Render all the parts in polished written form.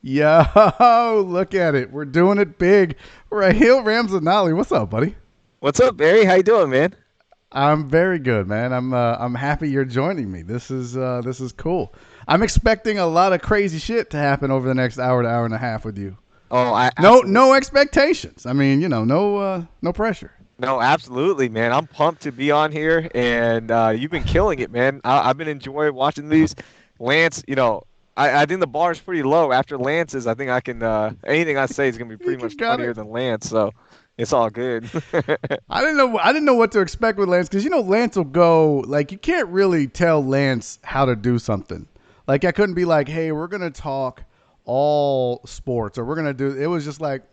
Yo, look at it. We're doing it big. Raheel Ramzanali, what's up, buddy? What's up, Barry? How you doing, man? I'm very good, man. I'm happy you're joining me. This is cool. I'm expecting a lot of crazy shit to happen over the next hour to hour and a half with you. Oh, I No absolutely expectations. I mean, no pressure. no, absolutely, man. I'm pumped to be on here, and you've been killing it, man. I've been enjoying watching these. Lance, I think the bar is pretty low after Lance's. I think I can anything I say is gonna be You pretty much got funnier it. than Lance, so it's all good. I didn't know what to expect with Lance because Lance will go like you can't really tell Lance how to do something. Like I couldn't be like, hey, we're gonna talk all sports or we're gonna do. It was just like,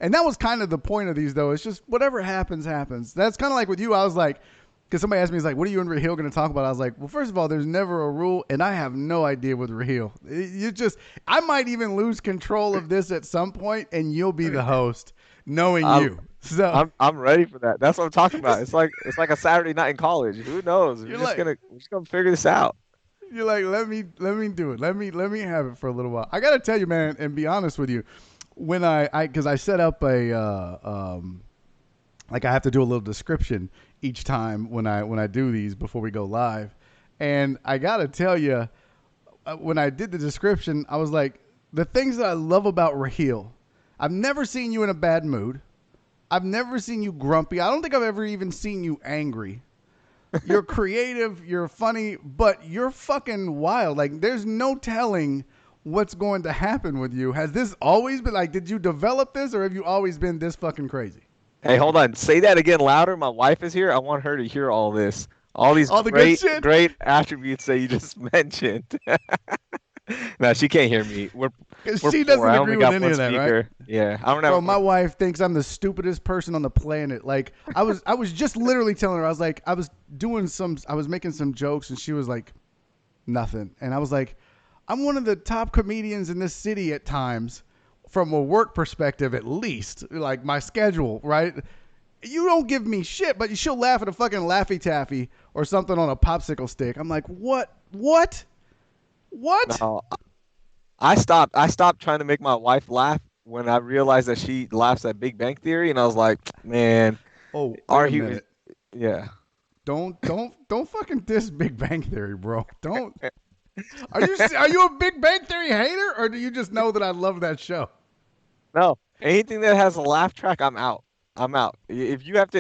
and that was kind of the point of these though. It's just whatever happens, happens. That's kind of like with you. I was like, because somebody asked me, he's like, what are you and Raheel gonna talk about? I was like, well, first of all, there's never a rule, and I have no idea with Raheel. You just, I might even lose control of this at some point, and you'll be the host, knowing I'm you. So I'm ready for that. That's what I'm talking about. It's like a Saturday night in college. Who knows? you're like, We're just gonna figure this out. You're like, let me do it. Let me have it for a little while. I gotta tell you, man, and be honest with you, when because I set up a like I have to do a little description each time when I do these before we go live, and I gotta tell you, when I did the description, I was like, the things that I love about Raheel, I've never seen you in a bad mood. I've never seen you grumpy. I don't think I've ever even seen you angry. You're creative, you're funny, but you're fucking wild. Like there's no telling what's going to happen with you. Has this always been like did you develop this or have you always been this fucking crazy? Hey, hold on. Say that again louder. My wife is here. I want her to hear all this. All these All the good great, shit? great attributes that you just mentioned. No, she can't hear me. Cuz We're she poor. doesn't I agree only with got any one of that, right? speaker. Yeah, I don't Bro, have. my wife thinks I'm the stupidest person on the planet. Like I was just literally telling her I was like I was making some jokes and she was like nothing. And I was like I'm one of the top comedians in this city at times from a work perspective at least, like my schedule, right? You don't give me shit, but she'll laugh at a fucking Laffy Taffy or something on a popsicle stick. I'm like, what? What? What? No, I stopped trying to make my wife laugh when I realized that she laughs at Big Bang Theory, and I was like, man, Oh, wait our a humor. minute. Yeah. Don't fucking diss Big Bang Theory, bro. Don't. Are you a Big Bang Theory hater, or do you just know that I love that show? No, anything that has a laugh track, I'm out. I'm out. If you have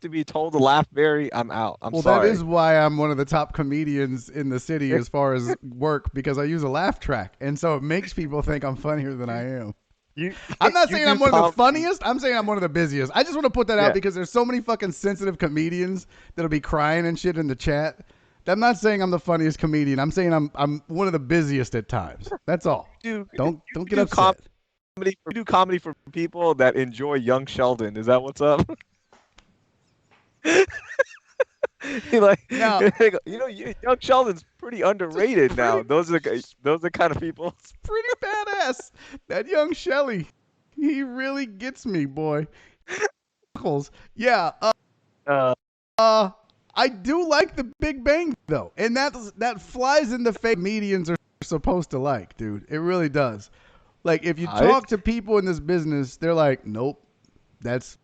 to be told to laugh, Barry, I'm out. I'm Well, that sorry. is why I'm one of the top comedians in the city as far as work because I use a laugh track, and so it makes people think I'm funnier than I am. You I'm not you saying do I'm one of the comedy. funniest. I'm saying I'm one of the busiest. I just want to put that out Yeah. because there's so many fucking sensitive comedians that'll be crying and shit in the chat. I'm not saying I'm the funniest comedian. I'm saying I'm one of the busiest at times. That's all. You Don't get do upset. comedy for people that enjoy Young Sheldon. Is that what's up? You like Now, Young Sheldon's pretty it's underrated pretty now. Those are the kind of people. it's pretty badass. That young Shelly, he really gets me, boy. Yeah, Uh, uh, I do like the Big Bang though, and that flies in the face comedians are supposed to like, dude. It really does. Like if you I talk to people in this business, they're like, "Nope, that's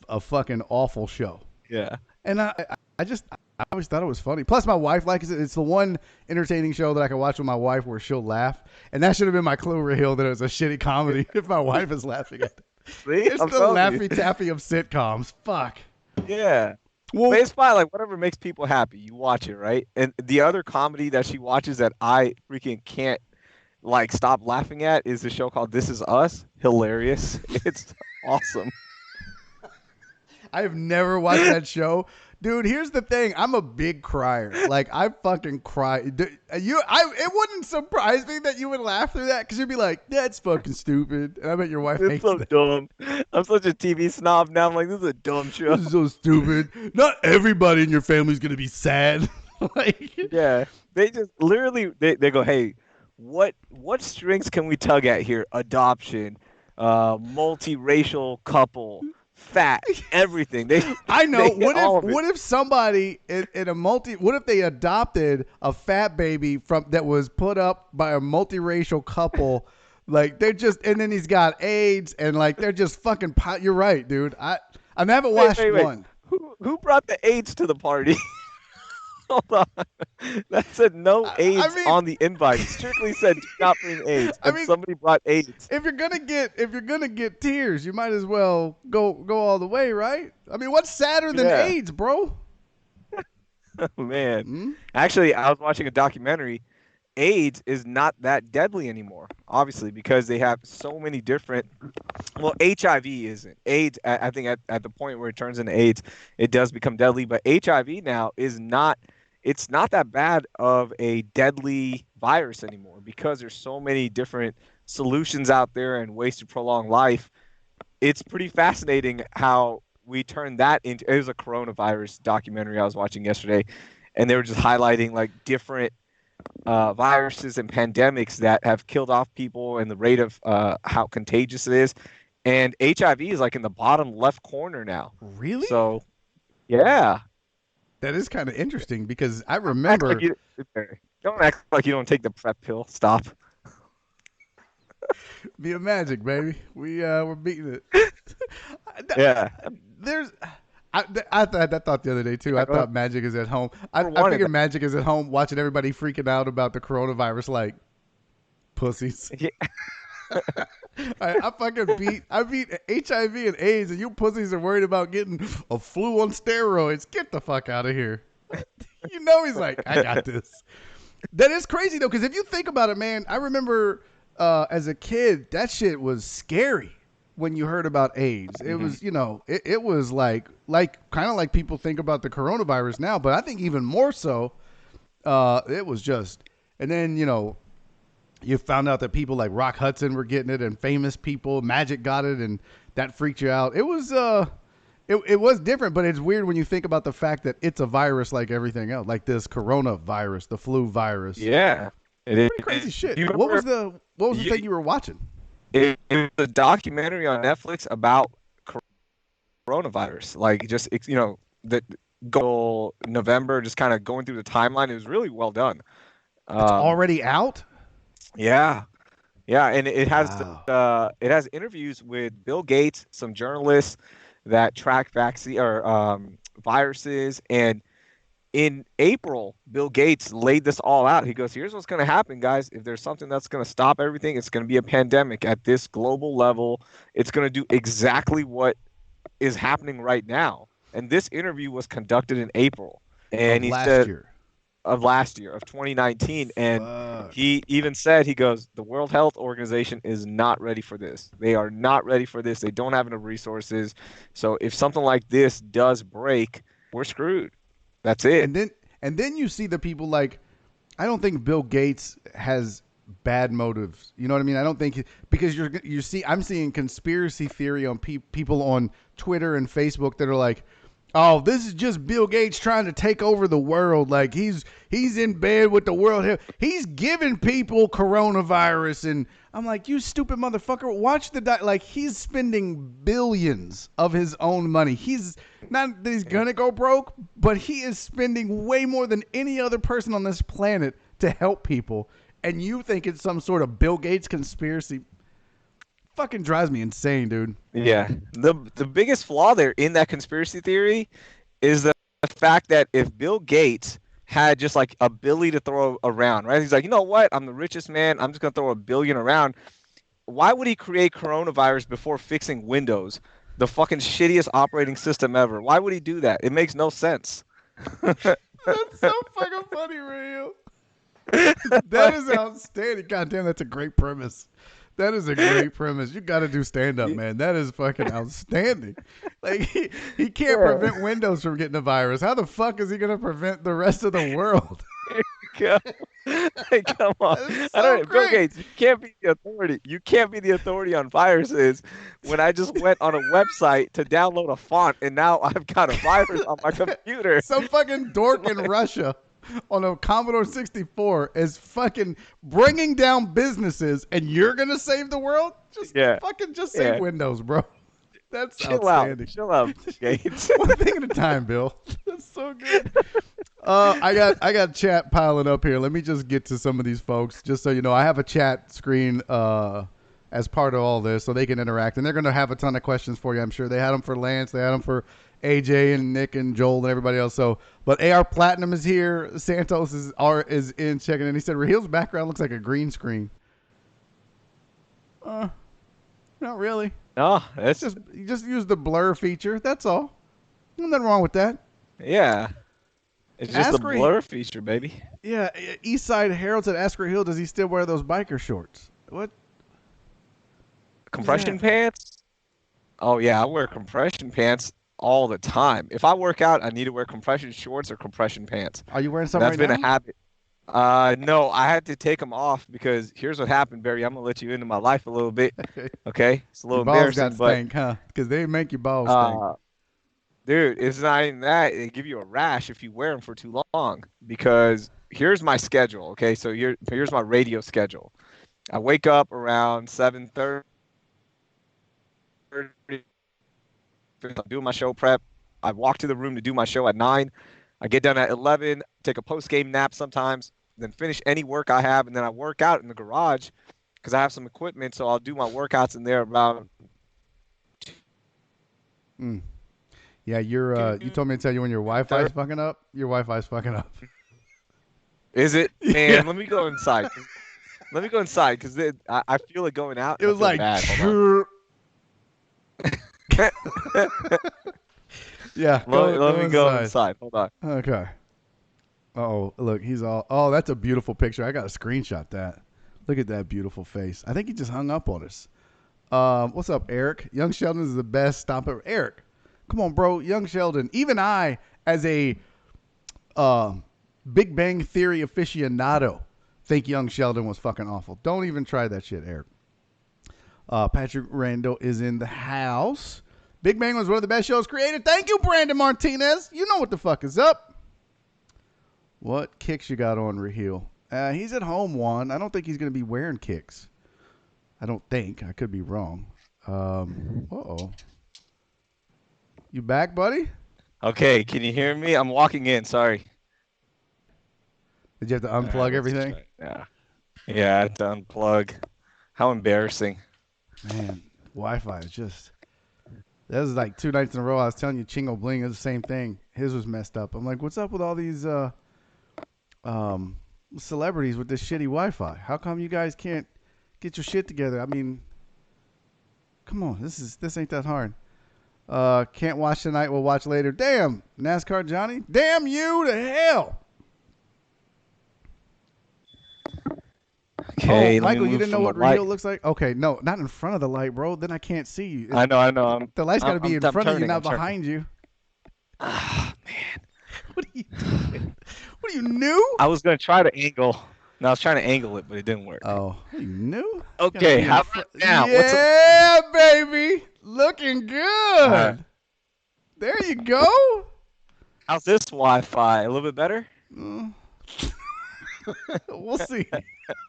a fucking awful show." yeah. And I just I always thought it was funny. Plus, my wife likes it. It's the one entertaining show that I can watch with my wife where she'll laugh. And that should have been my clue, Raheel, that it was a shitty comedy if my wife is laughing at it. See, It's I'm the telling you. Laffy Taffy of sitcoms. Fuck. Yeah. But Well, it's fine. Like whatever makes people happy, you watch it, right? And the other comedy that she watches that I freaking can't like stop laughing at is the show called This Is Us. Hilarious. It's awesome. I have never watched that show. Dude, here's the thing. I'm a big crier. Like I fucking cry. It wouldn't surprise me that you would laugh through that because you'd be like, "That's fucking stupid." And I bet your wife It's hates so that. dumb. I'm such a TV snob now. I'm like, this is a dumb show. This is so stupid. Not everybody in your family's gonna be sad. Like, Yeah. They just literally they go, hey, what strings can we tug at here? Adoption, multiracial couple, fat, everything. They I know. they hit What if all of it. what if somebody in a multi? What if they adopted a fat baby from that was put up by a multiracial couple Like they're just, and then he's got AIDS, and like they're just fucking. You're right, dude. I never Wait, watched wait, wait. one. Who brought the AIDS to the party? Hold on. That said no I AIDS mean, on the invite. It strictly said do not bring AIDS, I and mean, somebody brought AIDS. if you're gonna get tears, you might as well go all the way, right? I mean, what's sadder than Yeah. AIDS, bro? Man. Hmm? Actually, I was watching a documentary. AIDS is not that deadly anymore, obviously, because they have so many different. Well, HIV isn't. AIDS, I think at the point where it turns into AIDS, it does become deadly. But HIV now is not. It's not that bad of a deadly virus anymore because there's so many different solutions out there and ways to prolong life. It's pretty fascinating how we turned that into. It was a coronavirus documentary I was watching yesterday, and they were just highlighting like different viruses and pandemics that have killed off people and the rate of how contagious it is. And HIV is like in the bottom left corner now. Really? So, yeah. That is kind of interesting because I Act like remember. you, don't act like you don't take the PrEP pill. Stop. Be a magic, baby. We're beating it. Yeah. There's. I had that thought the other day too. Yeah, I go ahead. thought Magic is at home. For I one of figured them. Magic is at home watching everybody freaking out about the coronavirus like pussies. Yeah. I beat HIV and AIDS, and you pussies are worried about getting a flu on steroids. Get the fuck out of here. You know he's like, I got this. That is crazy though, because if you think about it, man, I remember as a kid that shit was scary when you heard about AIDS. It Mhm. was, it was like kind of like people think about the coronavirus now, but I think even more so. It was just, and then you found out that people like Rock Hudson were getting it, and famous people, Magic got it, and that freaked you out. It was different, but it's weird when you think about the fact that it's a virus like everything else, like this coronavirus, the flu virus. Yeah. It is. Pretty crazy shit. Do you What remember was the thing you were watching? it was a documentary on Netflix about coronavirus. Like just the go November, just kind of going through the timeline. It was really well done. It's Um, already out. yeah, yeah, and Wow. it has interviews with Bill Gates, some journalists that track vaccine or viruses, and in April, Bill Gates laid this all out. He goes, "Here's what's going to happen, guys. If there's something that's going to stop everything, it's going to be a pandemic at this global level. It's going to do exactly what is happening right now." And this interview was conducted in April, and Of he last said year. of last year of 2019, and Fuck. he even said he goes, "The World Health Organization is not ready for this. They are not ready for this. They don't have enough resources. So if something like this does break, we're screwed. That's it." And then and then you see the people like I don't think Bill Gates has bad motives. You know what I mean? I don't think because I'm seeing conspiracy theory on people on Twitter and Facebook that are like, "Oh, this is just Bill Gates trying to take over the world. Like he's in bed with the world. He's giving people coronavirus." And I'm like, "You stupid motherfucker! Watch like he's spending billions of his own money. He's not that he's gonna go broke, but he is spending way more than any other person on this planet to help people. And you think it's some sort of Bill Gates conspiracy? Fucking drives me insane, dude." Yeah. The biggest flaw there in that conspiracy theory is the fact that if Bill Gates had just like a billy to throw around, right? He's like, you know what? I'm the richest man. I'm just gonna throw a billion around. Why would he create coronavirus before fixing Windows, the fucking shittiest operating system ever? Why would he do that? It makes no sense. That's so fucking funny, real. That is outstanding. God damn, that's a great premise. That is a great premise. You got to do stand up, man. That is fucking outstanding. Like he can't Yeah. prevent Windows from getting a virus. How the fuck is he going to prevent the rest of the world? Come like, come on. That's I so don't Bill great. Gates, you can't be the authority. You can't be the authority on viruses when I just went on a website to download a font and now I've got a virus on my computer. Some fucking dork in Russia on a Commodore 64 is fucking bringing down businesses, and you're gonna save the world? Yeah. Just save Yeah. Windows, bro. That's Chill out. outstanding. Chill out, Bill Gates. One thing at a time, Bill. That's so good. I got chat piling up here. Let me just get to some of these folks, just so you know. I have a chat screen as part of all this, so they can interact. And they're going to have a ton of questions for you. I'm sure they had them for Lance, they had them for AJ and Nick and Joel and everybody else. So, but AR Platinum is here. Santos is in checking in. He said Raheel's background looks like a green screen. Uh, Not really. No, it's Just you just use the blur feature. That's all. Nothing wrong with that. yeah. It's just the Ask Raheel. blur feature, baby. Yeah, Eastside Harold said, "Ask Raheel, does he still wear those biker shorts?" What? Compression Yeah. pants? Oh yeah, I wear compression pants all the time. If I work out, I need to wear compression shorts or compression pants. Are you wearing some That's right been a now? habit. No, I had to take them off because here's what happened, Barry. I'm gonna let you into my life a little bit. Okay, it's a Your little balls got embarrassing, but stank, huh? Because they make your balls stink. uh, dude, it's not even that. They give you a rash if you wear them for too long. Because here's my schedule. Okay, so here's my radio schedule. I wake up around 7:30. I'm doing my show prep. I walk to the room to do my show at 9. I get done at 11, take a post-game nap sometimes, then finish any work I have, and then I work out in the garage because I have some equipment, so I'll do my workouts in there about Mm. Yeah, you told me to tell you when your Wi-Fi's 2:30. fucking up. Your Wi-Fi's fucking up. Is it? Yeah. Man, let me go inside. Let me go inside because I feel it going out It and I was feel like, bad. Hold on. yeah. let Go me go inside. inside. Hold on. Okay. Oh, look, he's all. Oh, that's a beautiful picture. I got to screenshot that. Look at that beautiful face. I think he just hung up on us. What's up, Eric? Young Sheldon is the best. Stop it, Eric. Come on, bro. Young Sheldon. Even I, as a uh, Big Bang Theory aficionado, think Young Sheldon was fucking awful. Don't even try that shit, Eric. Patrick Randall is in the house. Big Bang was one of the best shows created. Thank you, Brandon Martinez. You know what the fuck is up. What kicks you got on Raheel? He's at home, Juan. I don't think he's going to be wearing kicks. I don't think. I could be wrong. Uh-oh. You back, buddy? Okay, can you hear me? I'm walking in. Sorry. Did you have to All right, unplug let's everything? try. Yeah. Yeah, I had to unplug. How embarrassing. Man, Wi-Fi is just... That was like 2 nights in a row. I was telling you, Chingo Bling is the same thing. His was messed up. I'm like, what's up with all these um, celebrities with this shitty Wi-Fi? How come you guys can't get your shit together? I mean, come on, this ain't that hard. Can't watch tonight. We'll watch later. Damn, NASCAR Johnny. Damn you to hell. Oh, Okay, let me Michael, you move didn't know from the what Raheel light. looks like? Okay, no, not in front of the light, bro. Then I can't see you. I know. The light's got to be in I'm front of you, turning. not I'm turning. behind you. Ah, man. What are you doing? What are you new? I was gonna try to angle. No, I was trying to angle it, but it didn't work. Oh, are you new? Gotta Okay, be in how front. about now? Yeah, baby, looking All right. good. There you go. How's this Wi-Fi? A little bit better? Mm. We'll see.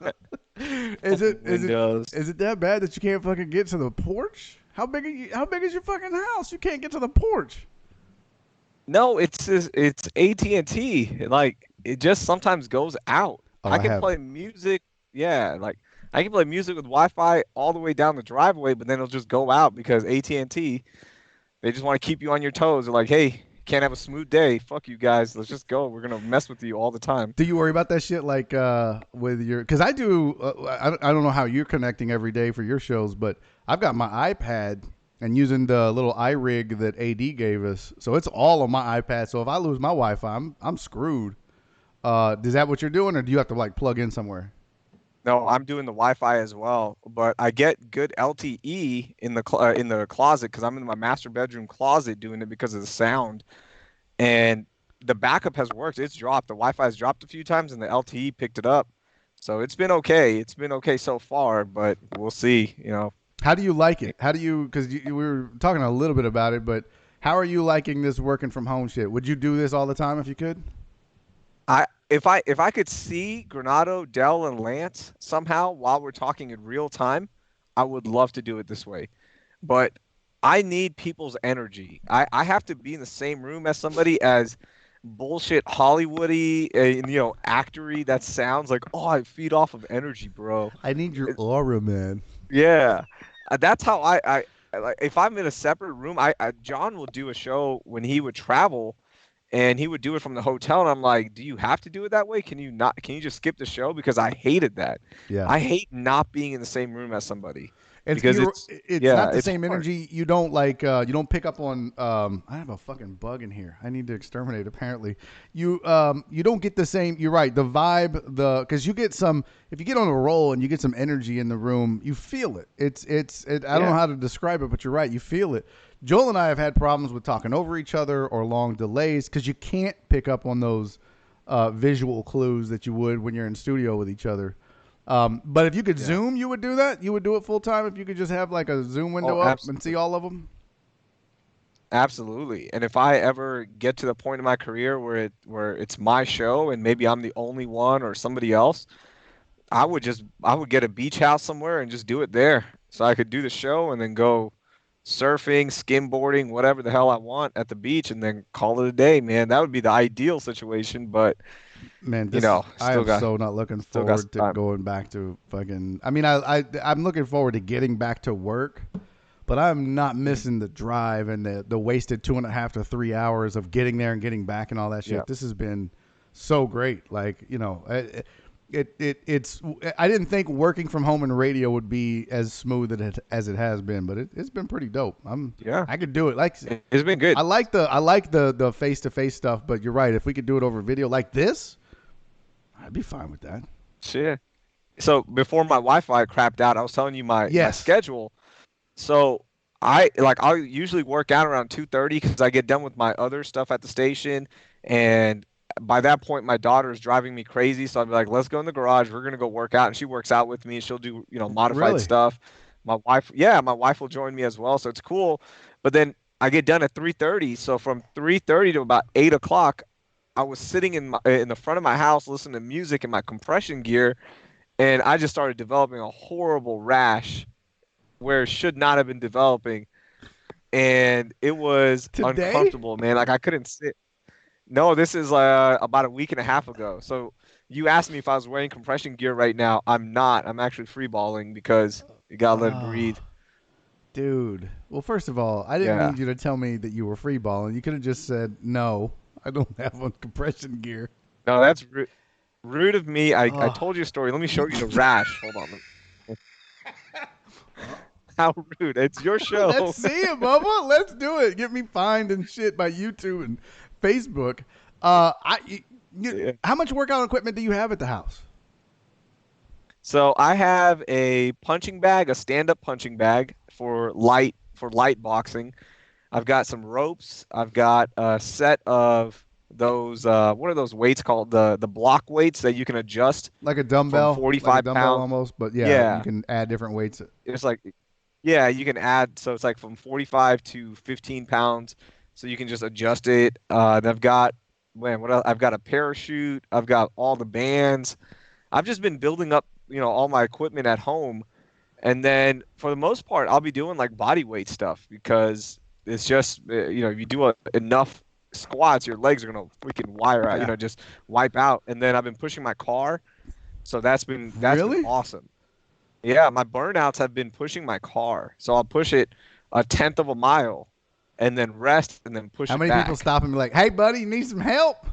Open Windows. Is it that bad that you can't fucking get to the porch? How big are you? How big is your fucking house? You can't get to the porch. No, it's AT&T. Like it just sometimes goes out. Oh, I I can have. play music. Yeah, like I can play music with Wi-Fi all the way down the driveway, but then it'll just go out because AT&T, they just want to keep you on your toes. They're like, "Hey, can't have a smooth day. Fuck you guys. Let's just go. We're gonna mess with you all the time." Do you worry about that shit like with your? Because I do. I don't know how you're connecting every day for your shows, but I've got my iPad and using the little iRig that AD gave us, so it's all on my iPad. So if I lose my Wi-Fi, I'm screwed. Is that what you're doing, or do you have to like plug in somewhere? No, I'm doing the Wi-Fi as well, but I get good LTE in the closet because I'm in my master bedroom closet doing it because of the sound. And the backup has worked. It's dropped. The Wi-Fi has dropped a few times, and the LTE picked it up. So it's been okay. It's been okay so far, but we'll see. How do you like it? How do you? Because we were talking a little bit about it, but how are you liking this working from home shit? Would you do this all the time if you could? If I could see Granado, Dell, and Lance somehow while we're talking in real time, I would love to do it this way. But I need people's energy. I have to be in the same room as somebody as bullshit Hollywoody, actory that sounds like, oh, I feed off of energy, bro. I need your It- aura, man. Yeah, that's how like if I'm in a separate room, John will do a show when he would travel, and he would do it from the hotel, and I'm like, do you have to do it that way? Can you not? Can you just skip the show? Because I hated that. Yeah. I hate not being in the same room as somebody because It's yeah, not the it's same hard. energy. You don't like you don't pick up on I have a fucking bug in here. I need to exterminate apparently. You don't get the same, you're right. The vibe, the cuz you get some, if you get on a roll and you get some energy in the room, you feel it. I don't know Yeah, how to describe it, but you're right. You feel it. Joel and I have had problems with talking over each other or long delays cuz you can't pick up on those visual clues that you would when you're in studio with each other. But if you could yeah. Zoom, you would do that. You would do it full time if you could just have like a Zoom Oh, window up and see absolutely. all of them. Absolutely. And if I ever get to the point in my career where it's my show and maybe I'm the only one or somebody else, I would get a beach house somewhere and just do it there. So I could do the show and then go surfing, skimboarding, whatever the hell I want at the beach and then call it a day, man. That would be the ideal situation, but Man, this is, I am so not looking still got some forward to time. going back to fucking. I mean, I'm looking forward to getting back to work, but I'm not Mhm. missing the drive and the wasted 2.5 to 3 hours of getting there and getting back and all that Yeah. shit. This has been so great. Like, you know, it's. I didn't think working from home in radio would be as smooth as it has been, but it's been pretty dope. Yeah. I could do it. Like, It's been good. I like the face to face stuff, but you're right. If we could do it over video like this, I'd be fine with that. Shit. So before my Wi-Fi crapped out, I was telling you my Yes, schedule. So I'll usually work out around 2:30 because I get done with my other stuff at the station, and by that point my daughter is driving me crazy. So I'll be like, let's go in the garage. We're gonna go work out, and she works out with me. She'll do modified really. stuff. My wife will join me as well, so it's cool. But then I get done at 3:30. So from 3:30 to about 8 o'clock, I was sitting in the front of my house listening to music in my compression gear, and I just started developing a horrible rash where it should not have been developing, and it was Today? uncomfortable, man. Like I couldn't sit. No, this is about a week and a half ago. So you asked me if I was wearing compression gear right now. I'm not. I'm actually free balling because you gotta let it Oh, breathe. dude. Well, first of all, I didn't Yeah. need you to tell me that you were free balling. You could have just said, no, I don't have on compression gear. No, that's rude of me. I Oh. told you a story. Let me show you the rash. Hold on. How rude. It's your Let's show. see it, Bubba. Let's do it. Get me fined and shit by YouTube and Facebook. Yeah. How much workout equipment do you have at the house? So I have a punching bag, a stand-up punching bag for light boxing. I've got some ropes. I've got a set of those what are those weights called? The block weights that you can adjust from Like a 45 dumbbell pounds. almost, but yeah, you Yeah. can add different weights. It's like yeah, you can add so it's like from 45 to 15 pounds. So you can just adjust it. And I've got man, what else? I've got a parachute. I've got all the bands. I've just been building up, all my equipment at home. And then for the most part, I'll be doing like body weight stuff because it's just, if you do enough squats, your legs are going to freaking wire out, Yeah. just wipe out. And then I've been pushing my car. So that's been Really? awesome. Yeah, my burnouts have been pushing my car. So I'll push it a tenth of a mile and then rest and then push How it many people back. stop and be like, "Hey, buddy, you need some help?"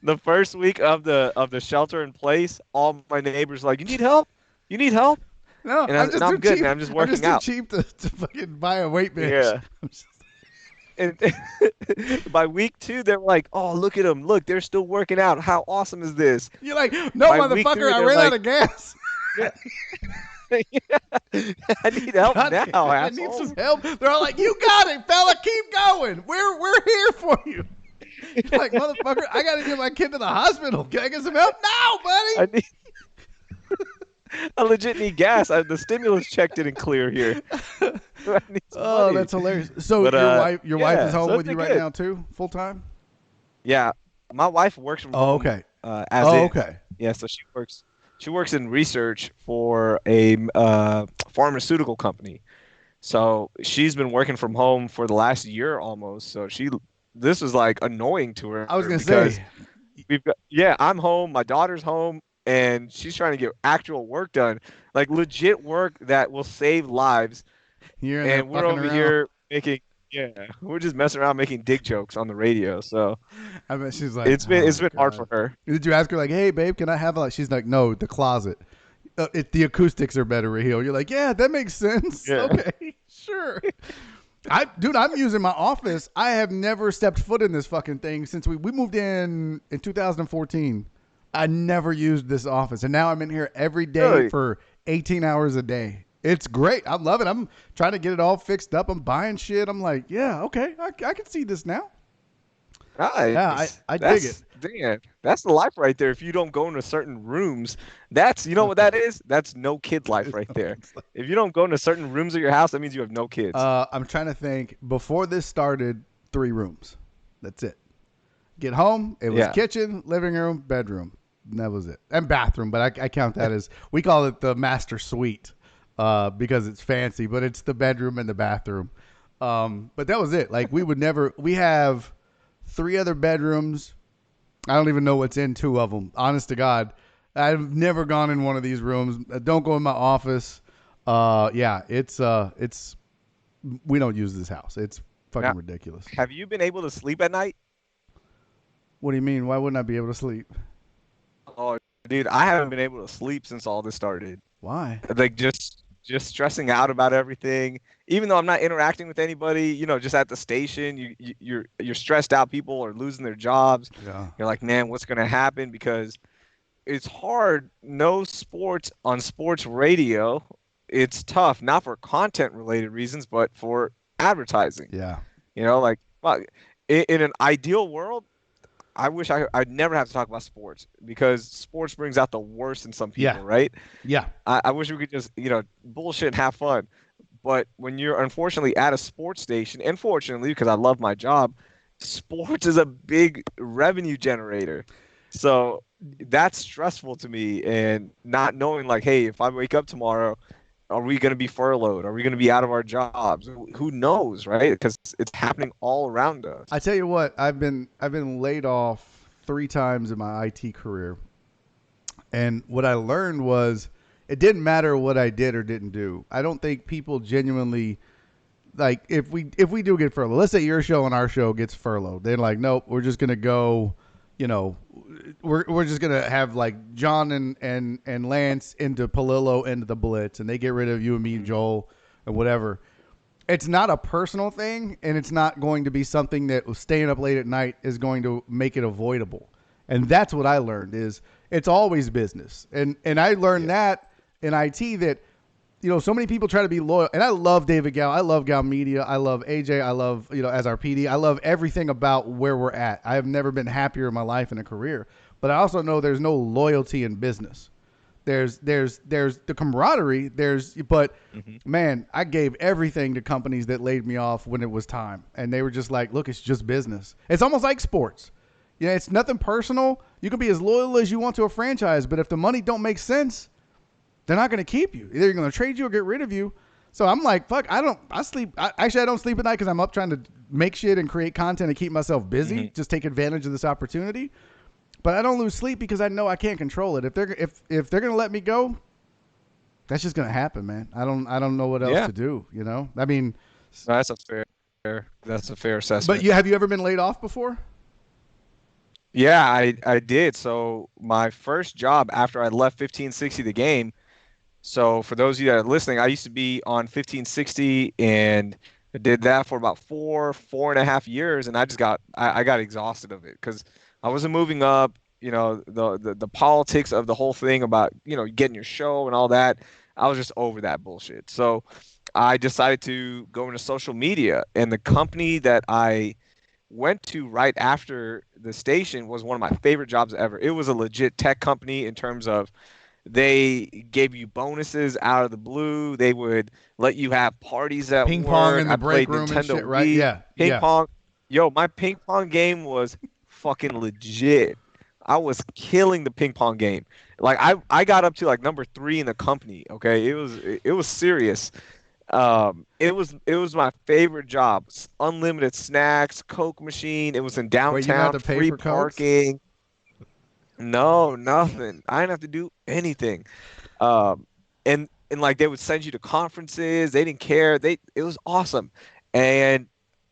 The first week of the shelter in place, all my neighbors were like, "You need help? You need help?" No, And I'm just no, too I'm good, cheap. man. I'm just I'm just working too out. cheap to fucking buy a weight bench. Yeah. And by week two, they're like, "Oh, look at them! Look, they're still working out. How awesome is this?" You're like, no, By week motherfucker, three, I they're ran out like, of gas. "Yeah, I need help God now, damn it, I need asshole." some help. They're all like, you got it, fella. Keep going. We're here for you. You're like, motherfucker, I got to get my kid to the hospital. Can I get some help? No, I buddy. need, I legit need gas. The stimulus check didn't clear here. I need some Oh, money. that's hilarious. So But your wife is yeah, home so it's with you been right good. now too, full time? Yeah, my wife works from Oh, home okay. as Oh, is. okay. Yeah, so she works in research for a pharmaceutical company. So she's been working from home for the last year almost. So this was like annoying to her I was gonna because say, yeah, I'm home, my daughter's home. and she's trying to get actual work done, like legit work that will save lives. You're in there And we're fucking over around. here making, yeah, we're just messing around making dick jokes on the radio. So I bet she's like, it's been oh it's my been hard for god. her. Did you ask her like, hey babe, can I have a? She's like, no, the closet. The acoustics are better, Raheel. You're like, yeah, that makes sense. Yeah. Okay, sure. Dude, I'm using my office. I have never stepped foot in this fucking thing since we moved in 2014. I never used this office, and now I'm in here every day Really for 18 hours a day. It's great. I love it. I'm trying to get it all fixed up. I'm buying shit. I'm like, yeah, okay, I can see this now. Yeah, nice. I dig it. That's damn. That's the life right there. If you don't go into certain rooms, that's you know what that is. That's no kid life It's right no there. kids. If you don't go into certain rooms of your house, that means you have no kids. I'm trying to think. Before this started, 3 rooms. That's it. Get home, it was Yeah. kitchen, living room, bedroom. And that was it. And bathroom, but I count that as, we call it the master suite because it's fancy, but it's the bedroom and the bathroom. But that was it. Like we have 3 other bedrooms. I don't even know what's in 2 of them. Honest to God, I've never gone in one of these rooms. I don't go in my office. Yeah, it's we don't use this house. It's Now, fucking ridiculous. have you been able to sleep at night? What do you mean? Why wouldn't I be able to sleep? Oh, dude, I haven't been able to sleep since all this started. Why? Like just stressing out about everything. Even though I'm not interacting with anybody, just at the station, you're stressed out. People are losing their jobs. Yeah. You're like, man, what's gonna happen? Because it's hard. No sports on sports radio. It's tough, not for content related reasons, but for advertising. Yeah. Like fuck, in an ideal world, I wish I'd never have to talk about sports because sports brings out the worst in some Yeah. people, right? Yeah. I wish we could just, bullshit and have fun. But when you're unfortunately at a sports station, and fortunately, because I love my job, sports is a big revenue generator. So that's stressful to me. And not knowing, like, hey, if I wake up tomorrow, are we going to be furloughed? Are we going to be out of our jobs? Who knows, right? Because it's happening all around us. I tell you what, I've been laid off 3 times in my IT career, and what I learned was it didn't matter what I did or didn't do. I don't think people genuinely, like, if we do get furloughed. Let's say your show and our show gets furloughed. They're like, nope, we're just gonna go. You know, we're just gonna have like John and Lance into Palillo into the Blitz, and they get rid of you and me and Joel and whatever. It's not a personal thing, and it's not going to be something that staying up late at night is going to make it avoidable. And that's what I learned is it's always business. And I learned that in IT that so many people try to be loyal. And I love David Gal. I love Gal Media. I love AJ. I love, as our PD. I love everything about where we're at. I have never been happier in my life in a career. But I also know there's no loyalty in business. There's the camaraderie. But Hmm. man, I gave everything to companies that laid me off when it was time, and they were just like, "Look, it's just business." It's almost like sports. It's nothing personal. You can be as loyal as you want to a franchise, but if the money don't make sense, they're not going to keep you. Either you're going to trade you or get rid of you. So I'm like, fuck. I sleep. Actually, I don't sleep at night because I'm up trying to make shit and create content and keep myself busy. Hmm. Just take advantage of this opportunity. But I don't lose sleep because I know I can't control it. If they're gonna let me go, that's just gonna happen, man. I don't know what else Yeah, to do. I mean, that's a fair but assessment. have you ever been laid off before? Yeah, I did. So my first job after I left 1560 the game. So for those of you that are listening, I used to be on 1560 and I did that for about 4.5 years, and I got exhausted of it because I wasn't moving up. The politics of the whole thing about getting your show and all that. I was just over that bullshit. So I decided to go into social media, and the company that I went to right after the station was one of my favorite jobs ever. It was a legit tech company in terms of they gave you bonuses out of the blue. They would let you have parties at Ping pong work. in the I break played room and shit, Nintendo right? Wii, Yeah, ping yeah. pong. Yo, my ping pong game was fucking legit. I was killing the ping pong game. Like I got up to like number 3 in the company. Okay, it was serious. It was my favorite job. Unlimited snacks, Coke machine. It was in Wait, you had downtown, to pay free for coats? parking. No, nothing. I didn't have to do anything. Um, and like they would send you to conferences. They didn't care. It was awesome. And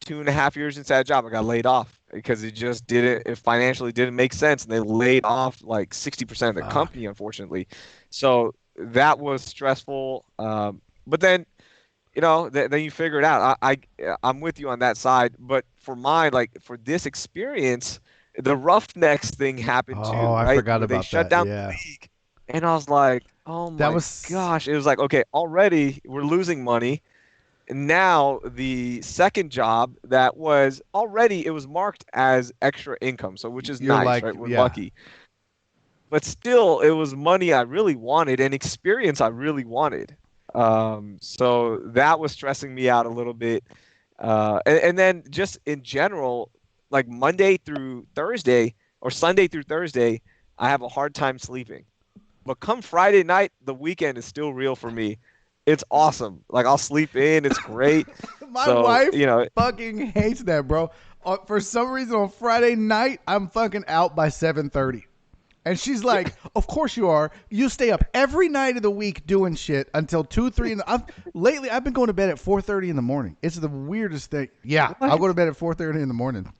2.5 years into that job, I got laid off because it financially didn't make sense, and they laid off like 60% of the Fuck. company, unfortunately. So that was stressful. But then then you figure it out. I'm with you on that side. But for mine, like for this experience, the Roughnecks thing happened Oh, too, I right? forgot Where they about shut that. down the Yeah. league, and I was like, oh That my was gosh! It was like, okay, already we're losing money. And now the second job that was already it was marked as extra income, so which is you're nice, like, right? We're yeah. lucky. But still, it was money I really wanted and experience I really wanted. So that was stressing me out a little bit. And then just in general, like Monday through Thursday or Sunday through Thursday, I have a hard time sleeping. But come Friday night, the weekend is still real for me. It's awesome. Like I'll sleep in, it's great. My So, wife fucking hates that, bro. For some reason on Friday night, I'm fucking out by 7:30. And she's yeah, like, "Of course you are. You stay up every night of the week doing shit until 2, 3 in the lately I've been going to bed at 4:30 in the morning. It's the weirdest thing. Yeah, I'll go to what? bed at 4:30 in the morning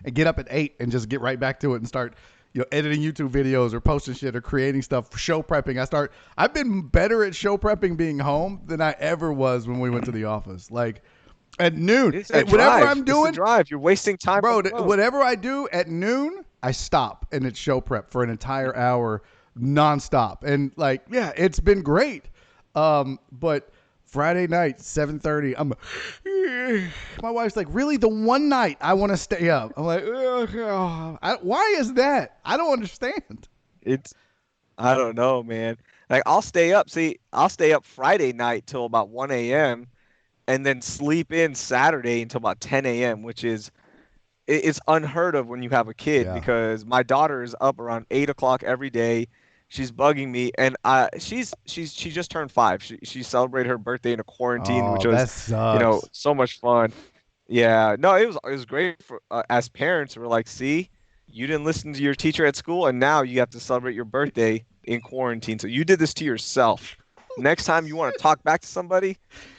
and get up at 8 and just get right back to it and start editing YouTube videos or posting shit or creating stuff for show prepping. I've been better at show prepping being home than I ever was when we went to the office. Like at noon, It's that whatever drive. I'm It's the doing, drive. You're wasting time on bro, the road. whatever I do at noon, I stop and it's show prep for an entire hour nonstop. And like, yeah, it's been great. But Friday night, 7:30, my wife's like, really? The one night I want to stay up. I'm like, why is that? I don't understand. It's I don't know, man. Like I'll stay up. See, I'll stay up Friday night till about 1 a.m. and then sleep in Saturday until about 10 a.m., which is it's unheard of when you have a kid Yeah. because my daughter is up around 8 o'clock every day. She's bugging me, and she just turned 5. She celebrated her birthday in a quarantine, which Oh, was, that sucks. so much fun. Yeah, no, it was great for as parents. We're like, see, you didn't listen to your teacher at school, and now you have to celebrate your birthday in quarantine. So you did this to yourself. Next time you want to talk back to somebody,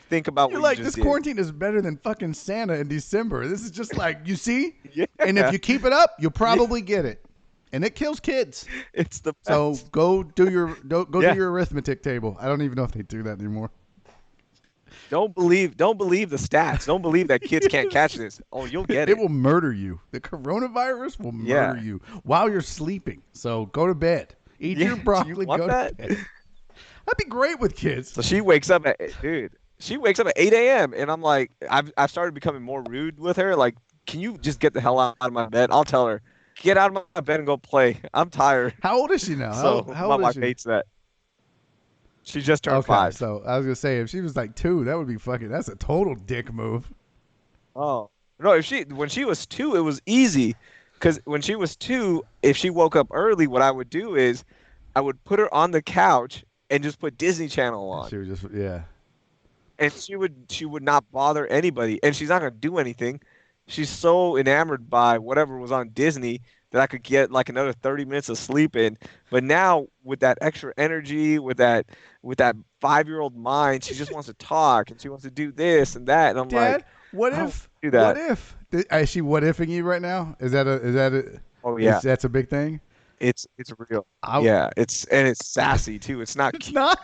think about You're what you like, just this did. quarantine is better than fucking Santa in December. This is just like, you see? And if Yeah, you keep it up, you'll yeah, probably get it. And it kills kids. it's the So best. go do Yeah, your arithmetic table. I don't even know if they do that anymore. don't believe the stats. Don't believe that kids can't catch this. Oh, you'll get It it. will murder you. The coronavirus will murder Yeah, you while you're sleeping. So go to bed. Eat yeah. your Do you broccoli. want Go to that? bed. That'd be great with kids. So she wakes up at dude. She wakes up at 8 a.m. and I'm like, I've started becoming more rude with her. Like, can you just get the hell out of my bed? I'll tell her, get out of my bed and go play. I'm tired. How old is she now? So How my old is wife she? hates that. She just turned Okay, 5. so I was gonna say if she was like 2, that would be fucking. That's a total dick move. Oh. No, if she when she was 2, it was easy. Because when she was 2, if she woke up early, what I would do is I would put her on the couch and just put Disney Channel And on. she was just yeah. And she would not bother anybody, and she's not gonna do anything. She's so enamored by whatever was on Disney that I could get like another 30 minutes of sleep in. But now with that extra energy, with that 5-year-old mind, she just wants to talk and she wants to do this and that, and I'm Dad, like, what I don't if? do What that. if? Is she what ifing you right now? Oh Is yeah, that's a big thing? it's real. I Yeah, it's sassy too. It's not It's cute. not.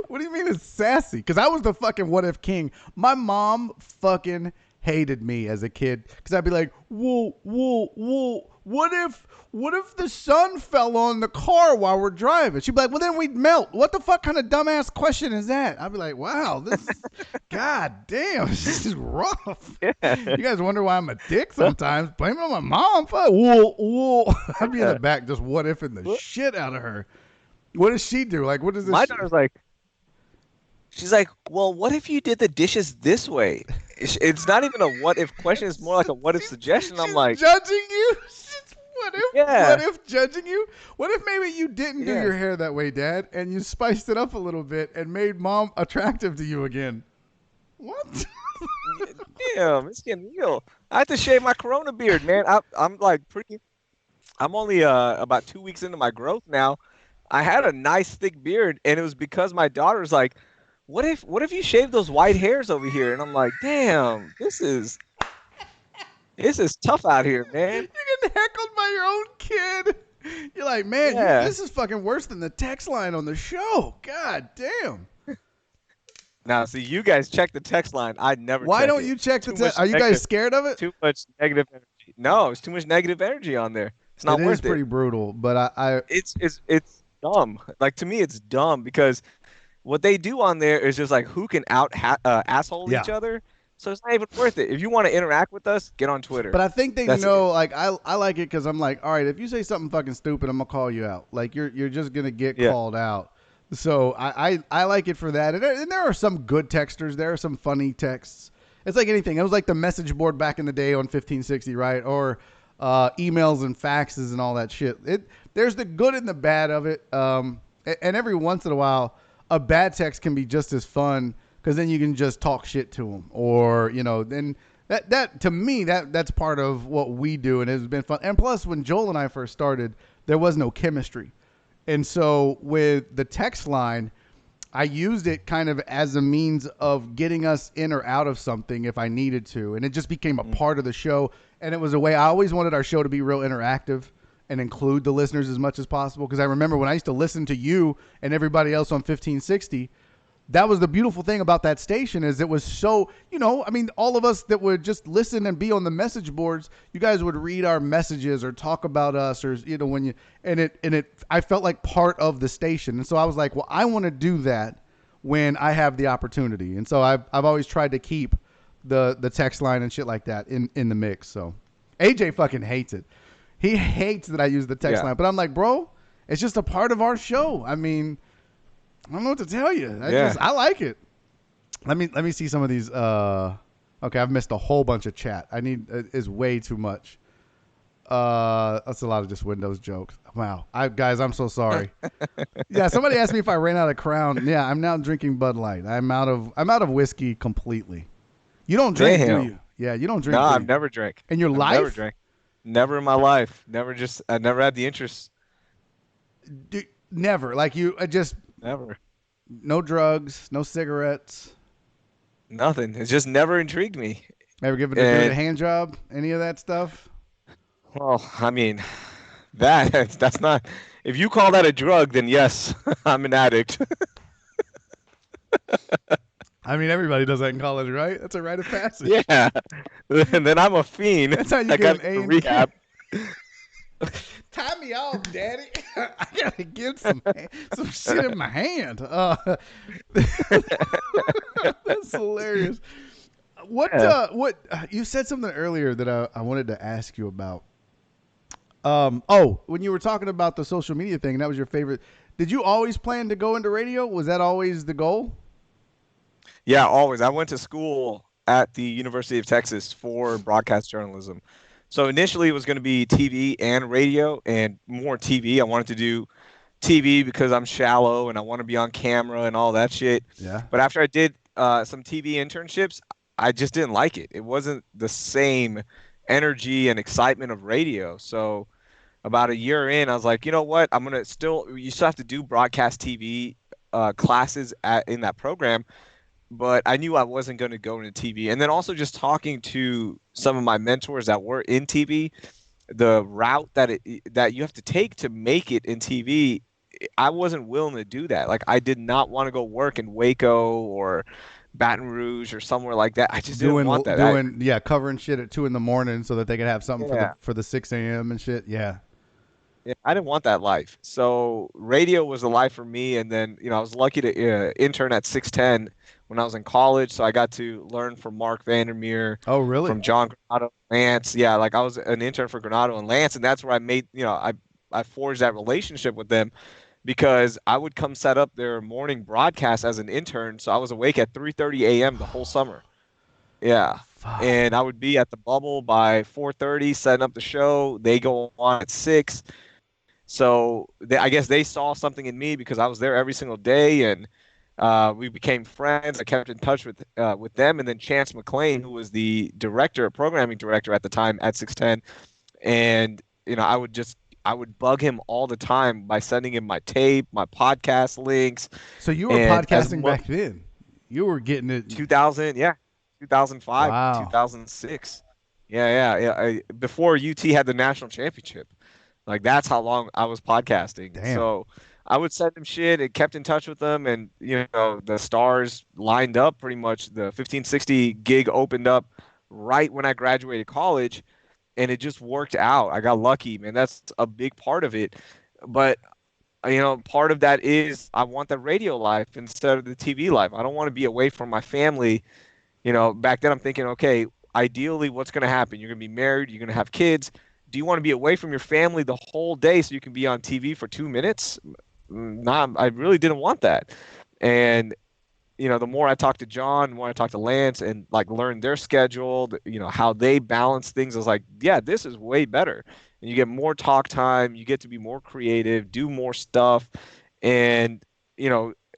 What do you mean it's sassy? Because I was the fucking what if king. My mom fucking hated me as a kid because I'd be like, whoa, whoa, whoa. What if the sun fell on the car while we're driving? She'd be like, well, then we'd melt. What the fuck kind of dumbass question is that? I'd be like, wow, this is, god damn, this is rough. Yeah, You guys wonder why I'm a dick sometimes. Blame it on my mom. Fuck. Whoa, whoa. I'd be in the yeah. back just what ifing the shit out of her. What does she do? Like, what does My this? daughter's like, she's like, well, what if you did the dishes this way? It's not even a what if question. It's more like a what if suggestion. I'm She's like, judging you. What if? What yeah, if judging you? What if maybe you didn't do yeah, your hair that way, Dad, and you spiced it up a little bit and made Mom attractive to you again? What? damn, it's getting real. I have to shave my Corona beard, man. I'm like pretty. I'm only about 2 weeks into my growth now. I had a nice thick beard, and it was because my daughter's like, what if you shave those white hairs over here? And I'm like, damn, this is tough out here, man. You're getting heckled by your own kid. You're like, man, Yeah. this is fucking worse than the text line on the show. God damn. Now, see, you guys check the text line. I never Why check don't it. you check the Too text? much Are you guys negative, scared of it? too much negative energy. No, it's too much negative energy on there. It's It not is worth it. pretty brutal, but I It's dumb. Like to me, it's dumb because what they do on there is just like who can asshole yeah. each other. So it's not even worth it. If you want to interact with us, get on But Twitter. I think they That's it. know. Like I like it because I'm like, all right, if you say something fucking stupid, I'm gonna call you out. Like you're just gonna get Yeah. called out. So I like it for that. And there are some good texters. There are some funny texts. It's like anything. It was like the message board back in the day on 1560, right? Or emails and faxes and all that shit. There's the good and the bad of it. And every once in a while, a bad text can be just as fun because then you can just talk shit to them, or then that to me that's part of what we do, and it's been fun. And plus, when Joel and I first started, there was no chemistry, and so with the text line, I used it kind of as a means of getting us in or out of something if I needed to. And it just became a Mm. part of the show. And it was a way I always wanted our show to be real interactive and include the listeners as much as possible. Because I remember when I used to listen to you and everybody else on 1560, that was the beautiful thing about that station is it was so, I mean, all of us that would just listen and be on the message boards, you guys would read our messages or talk about us, or when you and it I felt like part of the station. And so I was like, well, I want to do that when I have the opportunity. And so I've always tried to keep the text line and shit like that in the mix. So AJ fucking hates it. He hates that I use the text Yeah. line, but I'm like, bro, it's just a part of our show. I mean, I don't know what to tell you. Yeah. I like it. Let me see some of these. Okay, I've missed a whole bunch of chat. I need is way too much. That's a lot of just Windows jokes. Wow, guys, I'm so sorry. Yeah, somebody asked me if I ran out of Crown. Yeah, I'm now drinking Bud Light. I'm out of whiskey completely. You don't drink, do Damn. you? Yeah, you don't No, drink, do I've you? never drank. In your I've never life? drank. Never in my life. I never had the interest. Never. Like you, just Never. no drugs, no cigarettes. Nothing. It's just never intrigued me. Ever given a dude a And hand job? Any of that stuff? well, I mean, that's not. If you call that a drug, then yes, I'm an addict. I mean, everybody does that in college, right? That's a rite of passage. Yeah. And then I'm a fiend. That's how you I get gotta an go to A in rehab. Tie me off, daddy. I gotta get some shit in my hand. That's hilarious. Yeah. What you said something earlier that I wanted to ask you about. When you were talking about the social media thing, that was your favorite. Did you always plan to go into radio? Was that always the goal? Yeah, always. I went to school at the University of Texas for broadcast journalism. So initially it was going to be TV and radio and more TV. I wanted to do TV because I'm shallow and I want to be on camera and all that shit. Yeah. But after I did some TV internships, I just didn't like it. It wasn't the same energy and excitement of radio. So about a year in, I was like, you know what? You still have to do broadcast TV classes in that program, but I knew I wasn't going to go into TV. And then also just talking to some of my mentors that were in TV, the route that you have to take to make it in TV, I wasn't willing to do that. Like I did not want to go work in Waco or Baton Rouge or somewhere like that. I just didn't Doing want that. yeah, covering shit at 2 a.m. so that they could have something for the Yeah. 6 a.m. and shit. Yeah. Yeah, I didn't want that life. So radio was the life for me. And then, I was lucky to intern at 610 when I was in college. So I got to learn from Mark Vandermeer, Oh, really? from John Granado, Lance. Yeah, like I was an intern for Granado and Lance. And that's where I made, I forged that relationship with them because I would come set up their morning broadcast as an intern. So I was awake at 3:30 a.m. the whole summer. Yeah. Fuck. And I would be at the bubble by 4:30, setting up the show. They go on at 6. So I guess they saw something in me because I was there every single day, and we became friends. I kept in touch with them, and then Chance McLean, who was the programming director at the time at 610, and I would just I would bug him all the time by sending him my tape, my podcast links, So you were and as podcasting much back then. You were getting it. 2000, yeah, 2005 to Wow. 2006. Yeah. Before UT had the national championship. Like that's how long I was podcasting. Damn. So I would send him shit and kept in touch with them, and the stars lined up pretty much. The 1560 gig opened up right when I graduated college, and it just worked out. I got lucky, man. That's a big part of it. But part of that is I want the radio life instead of the TV life. I don't want to be away from my family. Back then I'm thinking, okay, ideally, what's going to happen? You're going to be married, you're going to have kids. Do you want to be away from your family the whole day so you can be on TV for 2 minutes? Nah, I really didn't want that. And the more I talked to John, the more I talked to Lance, and like learn their schedule, how they balance things, I was like, yeah, this is way better. And you get more talk time, you get to be more creative, do more stuff, and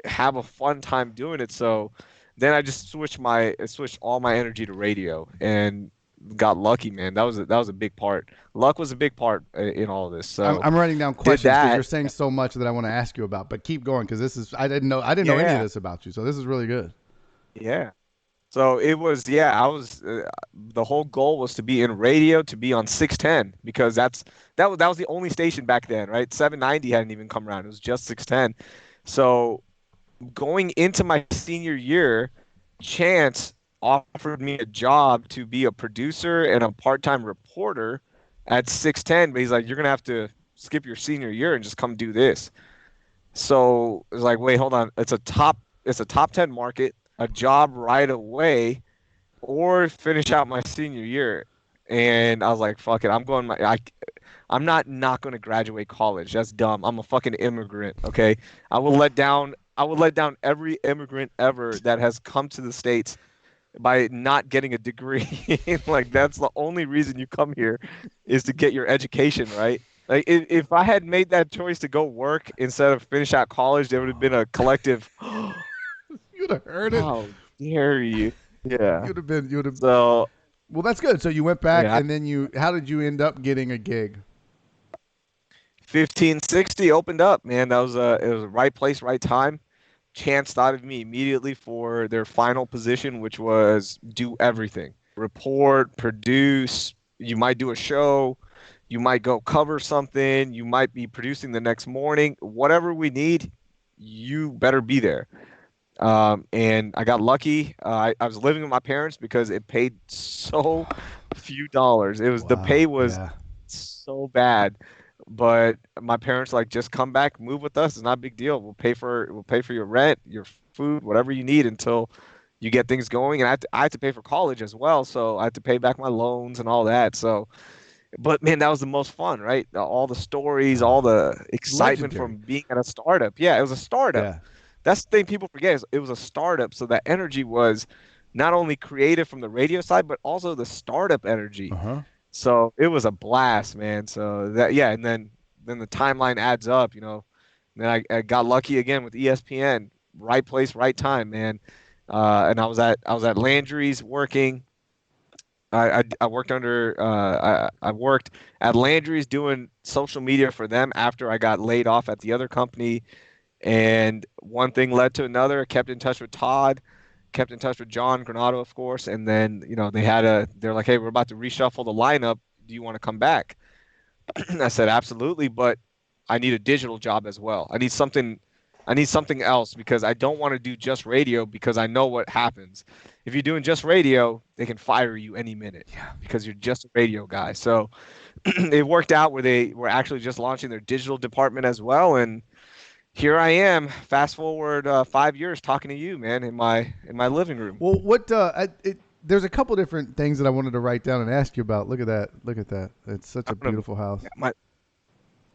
have a fun time doing it. So then I just switched all my energy to radio and got lucky, man. That was a big part. Luck was a big part in all of this. So I'm writing down did questions because you're that. saying so much that I want to ask you about. But keep going because this is I didn't know any of Yeah, this about you. So this is really good. yeah. So it was, yeah, the whole goal was to be in radio, to be on 610, because that was the only station back then, right? 790 hadn't even come around. It was just 610. So going into my senior year, Chance offered me a job to be a producer and a part-time reporter at 610, but he's like, you're gonna have to skip your senior year and just come do this. So it's like, wait, hold on. It's a top 10 market, a job right away, or finish out my senior year. And I was like, fuck it. I'm not going to graduate college. That's dumb. I'm a fucking immigrant, okay? I will let down every immigrant ever that has come to the States by not getting a degree. Like that's the only reason you come here is to get your education, right? Like if I had made that choice to go work instead of finish out college, there would have been a collective, You'd have heard it. how dare you? Yeah. You'd have. So Well, that's good. So you went back yeah, and then how did you end up getting a gig? 1560 opened up, man. It was a right place, right time. Chance thought of me immediately for their final position, which was do everything. Report, produce, you might do a show, you might go cover something, you might be producing the next morning. Whatever we need, you better be there. And I got lucky. I was living with my parents because it paid so few dollars. The Wow. pay was Yeah. so bad, but my parents like just come back, move with us. It's not a big deal. We'll pay for your rent, your food, whatever you need until you get things going. And I had to pay for college as well, so I had to pay back my loans and all that. So, but man, that was the most fun, right? All the stories, all the excitement Legendary. from being at a startup. Yeah, it was a startup. Yeah. That's the thing people forget is it was a startup, so that energy was not only creative from the radio side, but also the startup Uh energy. huh. So it was a blast, man. So that, yeah, and then the timeline adds up. Then I got lucky again with ESPN, right place, right time, man. And I was at Landry's working. I worked I worked at Landry's doing social media for them after I got laid off at the other company, and one thing led to another. I kept in touch with Todd, kept in touch with John Granado, of course, and then they're like, hey, we're about to reshuffle the lineup. Do you want to come back? I said absolutely, but I need a digital job as well. I need something else because I don't want to do just radio because I know what happens. If you're doing just radio, they can fire you any minute Yeah. because you're just a radio guy. So it worked out where they were actually just launching their digital department as well, and here I am. Fast forward 5 years talking to you, man, in my living room. Well, there's a couple different things that I wanted to write down and ask you about. Look at that. Look at that. It's such a I'm gonna, beautiful house. my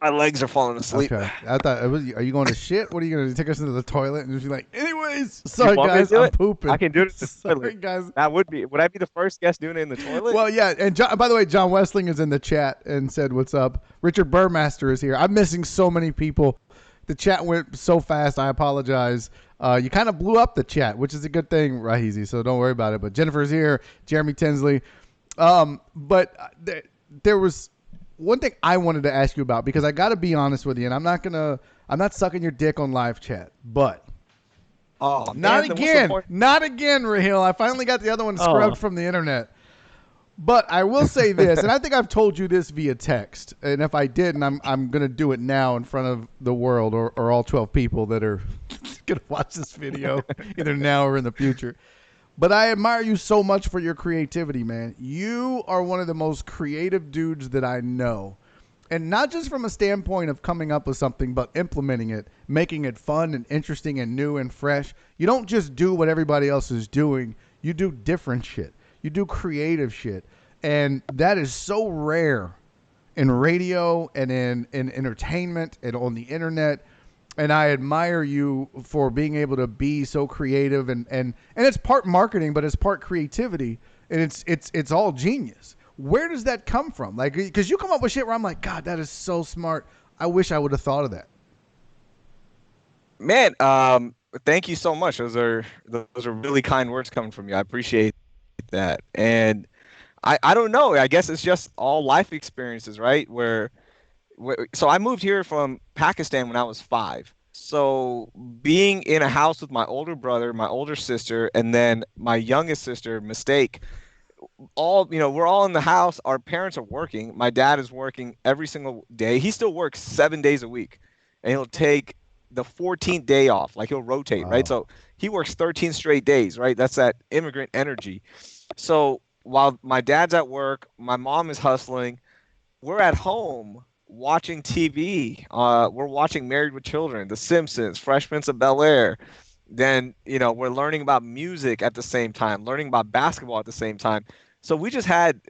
legs are falling asleep. Okay. I thought, are you going to shit? What are you going to take us into the toilet and just be like, anyways, You sorry want me to guys, do I'm it? pooping. I can do it in the Sorry toilet. guys. Would I be the first guest doing it in the toilet? Well, yeah, and by the way, John Westling is in the chat and said, "What's up?" Richard Burmaster is here. I'm missing so many people. The chat went so fast. I apologize. You kind of blew up the chat, which is a good thing, Rahizi. So don't worry about it. But Jennifer's here. Jeremy Tinsley. But there was one thing I wanted to ask you about, because I got to be honest with you, and I'm not sucking your dick on live chat, but Oh not man, then what's the again, point? not again, Raheel. I finally got the other one scrubbed Oh, from the internet. But I will say this, and I think I've told you this via text, and if I didn't, I'm gonna do it now in front of the world, or all 12 people that are gonna watch this video either now or in the future. But I admire you so much for your creativity, man. You are one of the most creative dudes that I know. And not just from a standpoint of coming up with something, but implementing it, making it fun and interesting and new and fresh. You don't just do what everybody else is doing, you do different shit. You do creative shit. And that is so rare in radio and in entertainment and on the internet. And I admire you for being able to be so creative, and it's part marketing, but it's part creativity, and it's all genius. Where does that come from? Like, because you come up with shit where I'm like, God, that is so smart. I wish I would have thought of that. Man, thank you so much. Those are really kind words coming from you. I appreciate that. And I don't know. I guess it's just all life experiences, right? So I moved here from Pakistan when I was 5. So being in a house with my older brother, my older sister, and then my youngest sister, Mistake, we're all in the house. Our parents are working. My dad is working every single day. He still works 7 days a week, and he'll take the 14th day off. Like, he'll rotate, right? Wow. So he works 13 straight days, right? That's that immigrant energy. So while my dad's at work, my mom is hustling, we're at home watching TV. We're watching Married with Children, The Simpsons, Fresh Prince of Bel-Air. Then, we're learning about music at the same time, learning about basketball at the same time. So we just had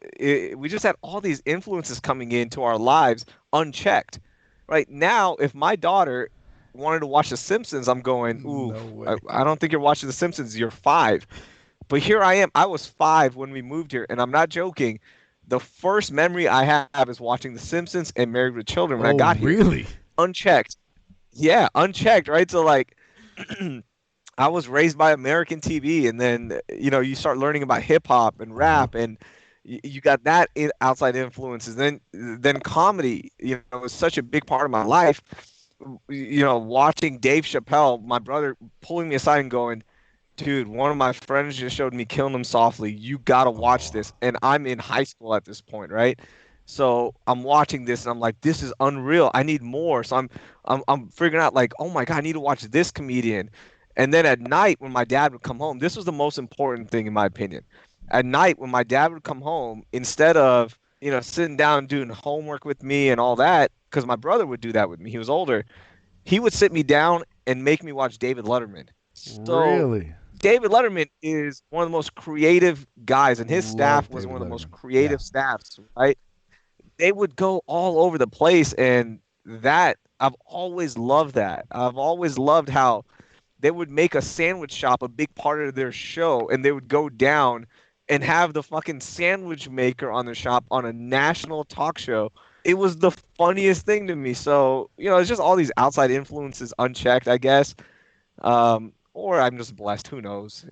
all these influences coming into our lives unchecked. Right now, if my daughter wanted to watch The Simpsons, I'm going, ooh, No I, way. I don't think you're watching The Simpsons. You're 5. But here I am. I was 5 when we moved here, and I'm not joking. The first memory I have is watching The Simpsons and Married with Children when I Oh, got here, really? unchecked. Yeah, unchecked, right? So, like, I was raised by American TV, and then you start learning about hip hop and Uh-huh. rap, and you got that outside influences. Then comedy, was such a big part of my life. Watching Dave Chappelle, my brother pulling me aside and going, dude, one of my friends just showed me Killing Them Softly. You gotta watch Oh, this. And I'm in high school at this point, right? So I'm watching this and I'm like, this is unreal. I need more. So I'm figuring out, like, oh my God, I need to watch this comedian. And then at night when my dad would come home, this was the most important thing in my opinion. At night when my dad would come home, instead of, sitting down and doing homework with me and all that, because my brother would do that with me, he was older, he would sit me down and make me watch David Letterman. So really? David Letterman is one of the most creative guys, and his Love staff was David one of the most Letterman. Yeah. creative staffs, right? They would go all over the place, and that I've always loved that. I've always loved how they would make a sandwich shop a big part of their show, and they would go down and have the fucking sandwich maker on the shop on a national talk show. It was the funniest thing to me. So, it's just all these outside influences unchecked, I guess. Or I'm just blessed. Who knows?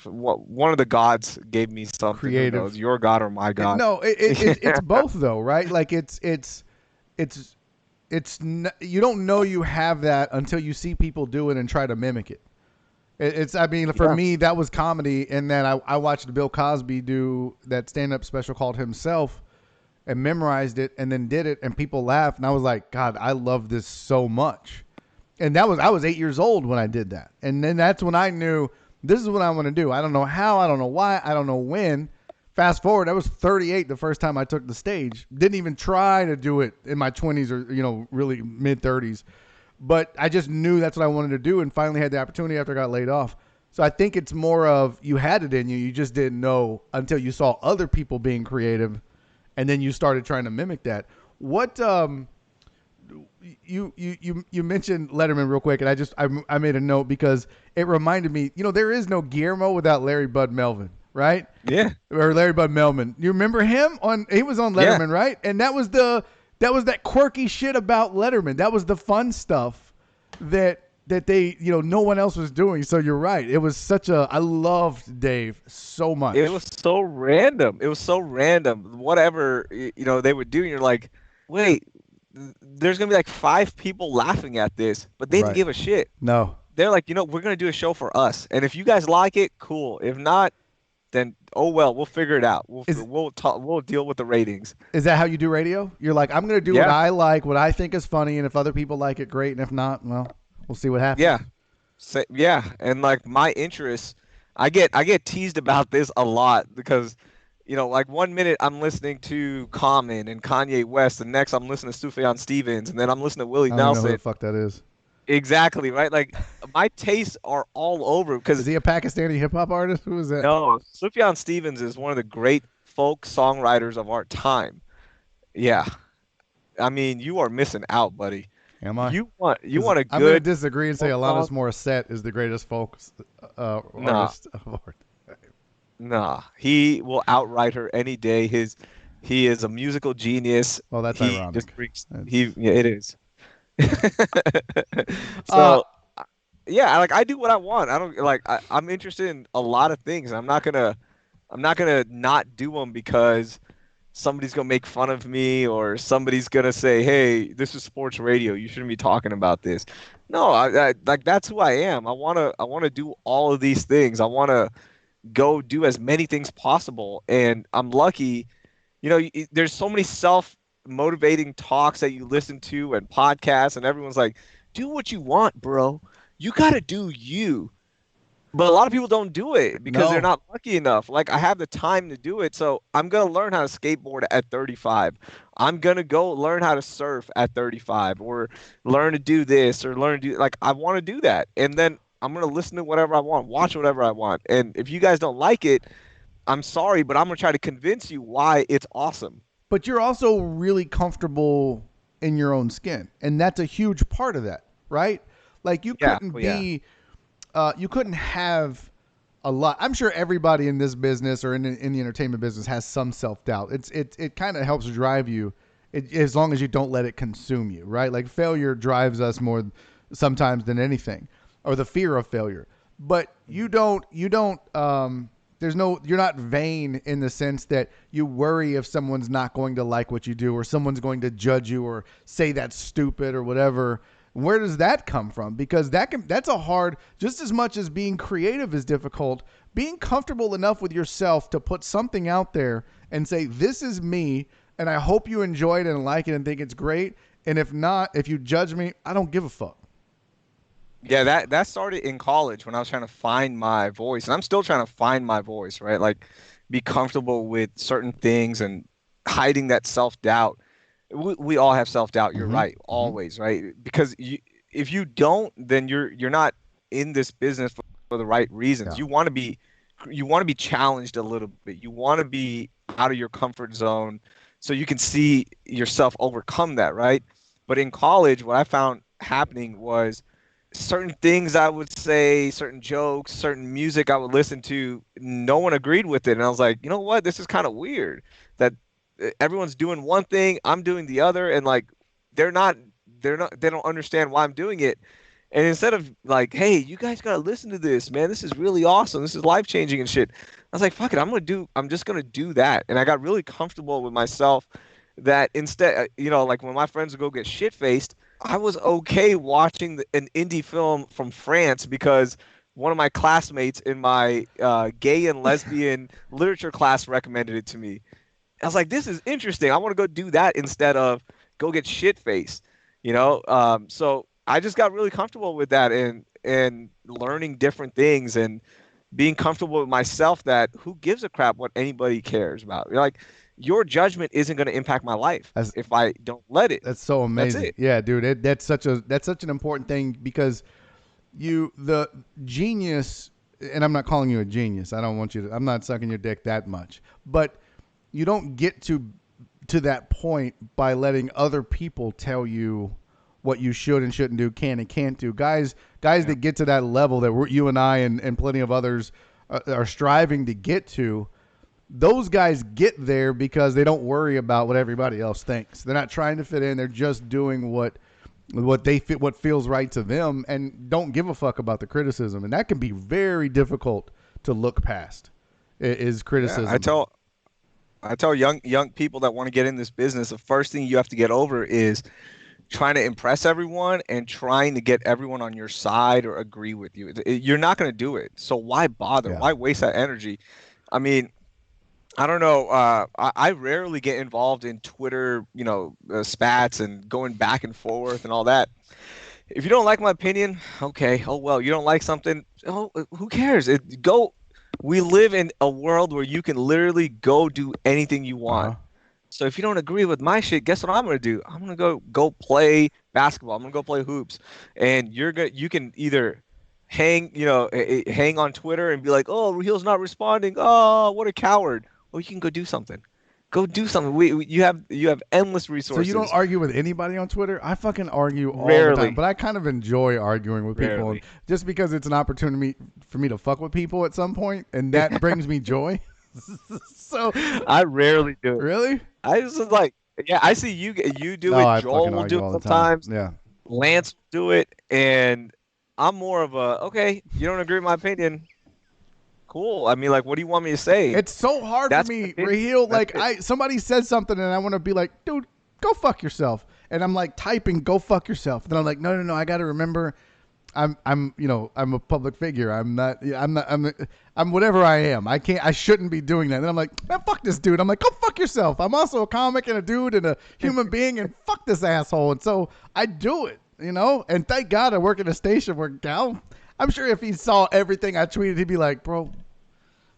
One of the gods gave me something. Who knows? Creative. Your God or my God? No, it's both though, right? Like it's you don't know you have that until you see people do it and try to mimic it. I mean, for Yeah. me, that was comedy, and then I watched Bill Cosby do that stand-up special called Himself, and memorized it, and then did it, and people laughed, and I was like, God, I love this so much. And I was 8 years old when I did that, and then that's when I knew this is what I want to do. I don't know how, I don't know why, I don't know when. Fast forward, I was 38 the first time I took the stage. Didn't even try to do it in my 20s or really mid 30s, but I just knew that's what I wanted to do, and finally had the opportunity after I got laid off. So I think it's more of you had it in you, you just didn't know until you saw other people being creative, and then you started trying to mimic that. What you mentioned Letterman real quick, and I made a note because it reminded me. There is no Guillermo without Larry Bud Melvin, right? Yeah. Or Larry Bud Melvin. You remember him on? He was on Yeah. Letterman, right? And that was that quirky shit about Letterman. That was the fun stuff that they no one else was doing. So you're right. It was I loved Dave so It much. was so random. It was so random. Whatever they would do, and you're like, wait, there's gonna be like 5 people laughing at this, but they didn't Right. give a shit. No. They're like, we're gonna do a show for us, and if you guys like it, cool. If not, then oh well, we'll figure it out. Is We'll deal with the ratings. is that how you do radio? You're like, I'm going to do what Yeah, I like, what I think is funny, and if other people like it, great, and if not, well, we'll see what yeah, happens. yeah, and like my interests, I get teased about this a lot because, like 1 minute I'm listening to Common and Kanye West, the next I'm listening to Sufjan Stevens, and then I'm listening to Willie I don't even know who the Nelson. fuck that is. Exactly, right? Like my tastes are all over Is because he a Pakistani hip hop artist? Who is that? no, Sufjan Stevens is one of the great folk songwriters of our time. Yeah, I mean, you are missing out, buddy. Am I? You Because want a I'm going to good disagree and say folk Alanis song? Morissette is the greatest folk Nah, artist of art. nah. He will outright her any day. He is a musical genius. Well, that's He just ironic. brings he That's yeah, it is. uh, So yeah, like I do what I want. I don't like I'm interested in a lot of things. I'm not gonna not do them because somebody's gonna make fun of me or somebody's gonna say, "Hey, this is sports radio. You shouldn't be talking about this." No, I like that's who I am. I wanna do all of these things. I wanna go do as many things possible, and I'm lucky. There's so many self motivating talks that you listen to and podcasts, and everyone's like, "Do what you want, bro. You gotta do you." But a lot of people don't do it because they're no. not lucky enough. Like I have the time to do it, so I'm gonna learn how to skateboard at 35. I'm gonna go learn how to surf at 35, or learn to do this, or learn to do like I want to do that, and then I'm gonna listen to whatever I want, watch whatever I want, and if you guys don't like it, I'm sorry, but I'm gonna try to convince you why it's awesome. But you're also really comfortable in your own skin, and that's a huge part of that, right? Like Yeah, well, yeah, you couldn't have a lot. I'm sure everybody in this business or in the entertainment business has some self doubt. It kind of helps drive you, as long as you don't let it consume you, right? Like failure drives us more sometimes than anything, or the fear of failure. But you don't. There's no. You're not vain in the sense that you worry if someone's not going to like what you do, or someone's going to judge you, or say that's stupid or whatever. Where does that come from? Because that's a hard, just as much as being creative is difficult, being comfortable enough with yourself to put something out there and say, this is me, and I hope you enjoy it and like it and think it's great. And if not, if you judge me, I don't give a fuck. yeah. That started in college when I was trying to find my voice, and I'm still trying to find my voice, right? Like, be comfortable with certain things and hiding that self doubt. We all have self doubt. You're Mm-hmm. right, Mm-hmm. always, right? Because if you don't, then you're not in this business for the right reasons. Yeah. You want to be challenged a little bit. You want to be out of your comfort zone so you can see yourself overcome that, right? But in college, what I found happening was certain things I would say, certain jokes, certain music I would listen to, no one agreed with it. And I was like, you know what? This is kind of weird that everyone's doing one thing, I'm doing the other, and like they're not they don't understand why I'm doing it. And instead of like, hey, you guys gotta listen to this, man. This is really awesome. This is life changing and shit. I was like, fuck it, I'm just gonna do that. And I got really comfortable with myself that instead, like when my friends would go get shit faced, I was okay watching an indie film from France because one of my classmates in my gay and lesbian literature class recommended it to me. I was like, this is interesting. I want to go do that instead of go get shit faced, So I just got really comfortable with that and learning different things and being comfortable with myself that who gives a crap what anybody cares about. Like your judgment isn't going to impact my life That's if I don't let it. that's so That's amazing. it. Yeah, dude. That's such an important thing because the genius, and I'm not calling you a genius. I don't want you to. I'm not sucking your dick that much, but you don't get to that point by letting other people tell you what you should and shouldn't do, can and can't do. Guys Yeah. that get to that level that you and I and plenty of others are striving to get to, those guys get there because they don't worry about what everybody else thinks. They're not trying to fit in. They're just doing what they fit, what feels right to them, and don't give a fuck about the criticism. And that can be very difficult to look past. Is Yeah. I criticism. tell I tell young people that want to get in this business, the first thing you have to get over is trying to impress everyone and trying to get everyone on your side or agree with you. You're not going to do it. So why bother? Yeah. Why waste that energy? I mean, I don't know. I rarely get involved in Twitter, spats and going back and forth and all that. If you don't like my opinion, okay. Oh well, you don't like something. Oh, who cares? Go. We live in a world where you can literally go do anything you Uh huh. want. So if you don't agree with my shit, guess what I'm gonna do? I'm gonna go play basketball. I'm gonna go play hoops, and you can either hang on Twitter and be like, oh, Raheel's not responding. Oh, what a coward. Or you can go do something. Go do something. You have endless So you don't resources. argue with anybody on Twitter? I fucking argue all the time, Rarely, but I kind of enjoy arguing with people, and rarely. just because it's an opportunity for me to fuck with people at some point, and that brings me joy. So I rarely do it. really, I just was like, yeah, I see you do no, it. I Joel fucking will do argue it all the time. sometimes. Yeah, Lance will do it, and I'm more of a okay. You don't agree with my opinion? Cool. I mean, like, what do you want me to say? it's so hard for That's my me, opinion. Raheel. That's Like it. somebody says something, and I want to be like, dude, go fuck yourself, and I'm like typing, go fuck yourself. Then I'm like, no, no, no, I got to remember I'm a public figure. I'm whatever I am. I shouldn't be doing that. And then I'm like, man, fuck this dude. I'm like, go fuck yourself. I'm also a comic and a dude and a human being, and fuck this asshole. And so I do it, and thank God I work at a station where Gal, I'm sure if he saw everything I tweeted, he'd be like, bro,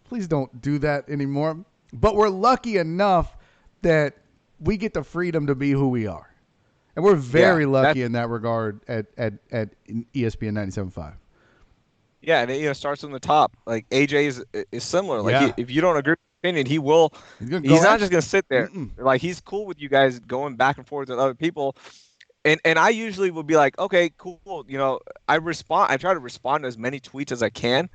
please don't do that anymore. But we're lucky enough that we get the freedom to be who we are. And we're Yeah, very lucky in that regard at ESPN 97.5. yeah, and it starts from the top. Like AJ is similar. Like Yeah. if you don't agree with his opinion, he will. He's going to go He's not at just you. gonna sit there. Mm-mm. Like he's cool with you guys going back and forth with other people. And I usually will be like, okay, cool. I respond. I try to respond to as many tweets as I can,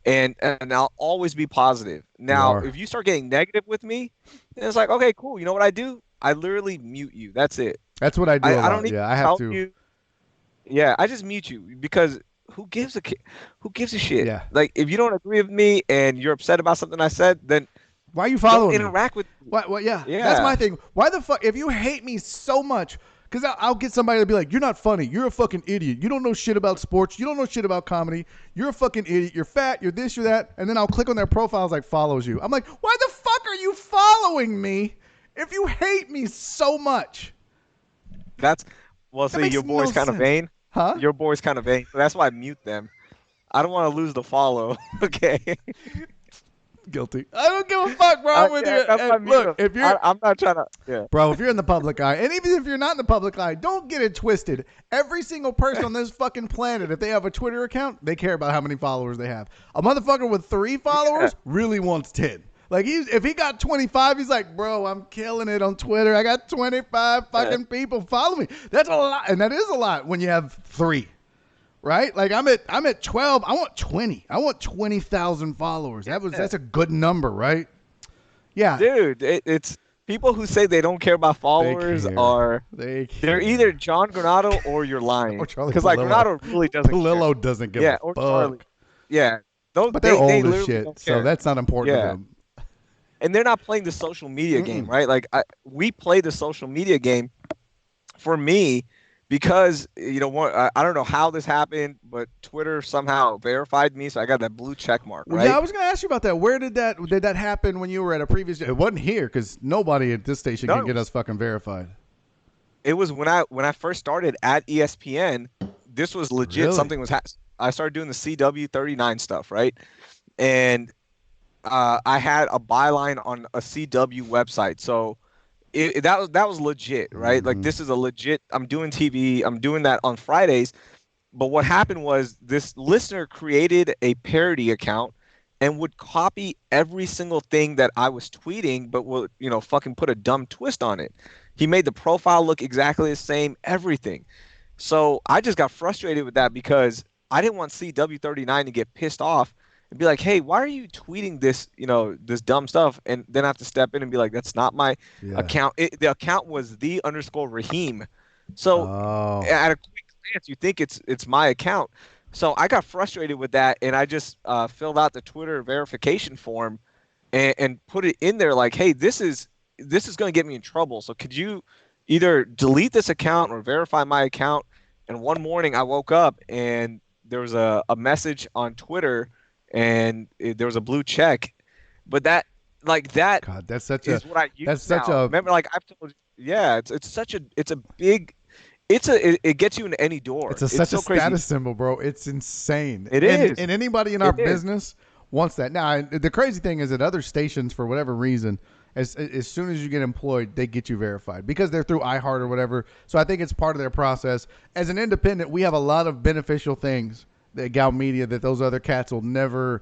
and I'll always be positive. You Now, are. if you start getting negative with me, then it's like, okay, cool. You know what I do? I literally mute you. That's it. That's what I do a I don't lot. even Yeah, I have tell to. you. Yeah, I just mute you because who gives a shit? Yeah. Like if you don't agree with me and you're upset about something I said, then Why are you don't following me? interact with me. What? What? Yeah, that's Yeah. my thing. Why the fuck? If you hate me so much, because I'll get somebody to be like, "You're not funny. You're a fucking idiot. You don't know shit about sports. You don't know shit about comedy. You're a fucking idiot. You're fat. You're this. You're that." And then I'll click on their profiles like follows you. I'm like, why the fuck are you following me? If you hate me so much, That's well, that see, makes your no boy's kind of sense, vain. huh? Your boy's kind of vain. So that's why I mute them. I don't want to lose the follow. Okay. Guilty. I don't give a fuck, bro. I'm with Yeah, you. that's why And I mute look, them. if you're I'm not trying to. Yeah. Bro, if you're in the public eye, and even if you're not in the public eye, don't get it twisted. Every single person on this fucking planet, if they have a Twitter account, they care about how many followers they have. A motherfucker with 3 Yeah. followers really wants 10. Like if he got 25, he's like, bro, I'm killing it on Twitter. I got 25 Yeah. fucking people follow me. That's a lot, and that is a lot when you have 3. Right? Like I'm at 12. I want 20. I want 20,000 followers. Yeah. That's a good number, right? Yeah, Dude, it's people who say they don't care about they followers care. are They they're either care. John Granado or you're Or lying. Charlie Because like Palillo. Granado really doesn't care. Palillo doesn't give a Yeah, or Charlie. fuck. Yeah. Those But they're they old as literally shit, don't so care. that's not important to Yeah. them. And they're not playing the social media game, Mm-mm. right? Like we play the social media game for me because I don't know how this happened, but Twitter somehow verified me, so I got that blue check mark, Well, yeah, I right? was going to ask you about that. Where did that happen when you were at a previous? It wasn't here because nobody at this station No, can get us fucking verified. it was when I first started at ESPN. This was legit. Really? Something was I started doing the CW39 stuff, right? And I had a byline on a CW website, so that was legit, right? Like Mm-hmm. this is a legit. I'm doing TV. I'm doing that on Fridays. But what happened was this listener created a parody account and would copy every single thing that I was tweeting, but would fucking put a dumb twist on it. He made the profile look exactly the same, everything. So I just got frustrated with that because I didn't want CW39 to get pissed off and be like, "Hey, why are you tweeting this dumb stuff?" And then I have to step in and be like, "That's not my Yeah. account." The account was _Raheem. So Oh. at a quick glance, you think it's my account. So I got frustrated with that, and I just filled out the Twitter verification form and put it in there like, hey, this is going to get me in trouble. So could you either delete this account or verify my account? And one morning I woke up and there was a message on Twitter and there was a blue check. But that God, that's such a is what I that's use such now. a Remember, like I've told you, yeah, it's a big it gets you in any door. it's a It's such a so crazy. status symbol, bro. It's insane. It And is. anybody in our It is. business wants that. Now, the crazy thing is that other stations, for whatever reason, as soon as you get employed, they get you verified because they're through iHeart or whatever. So I think it's part of their process. As an independent, we have a lot of beneficial things that Gal Media that those other cats will never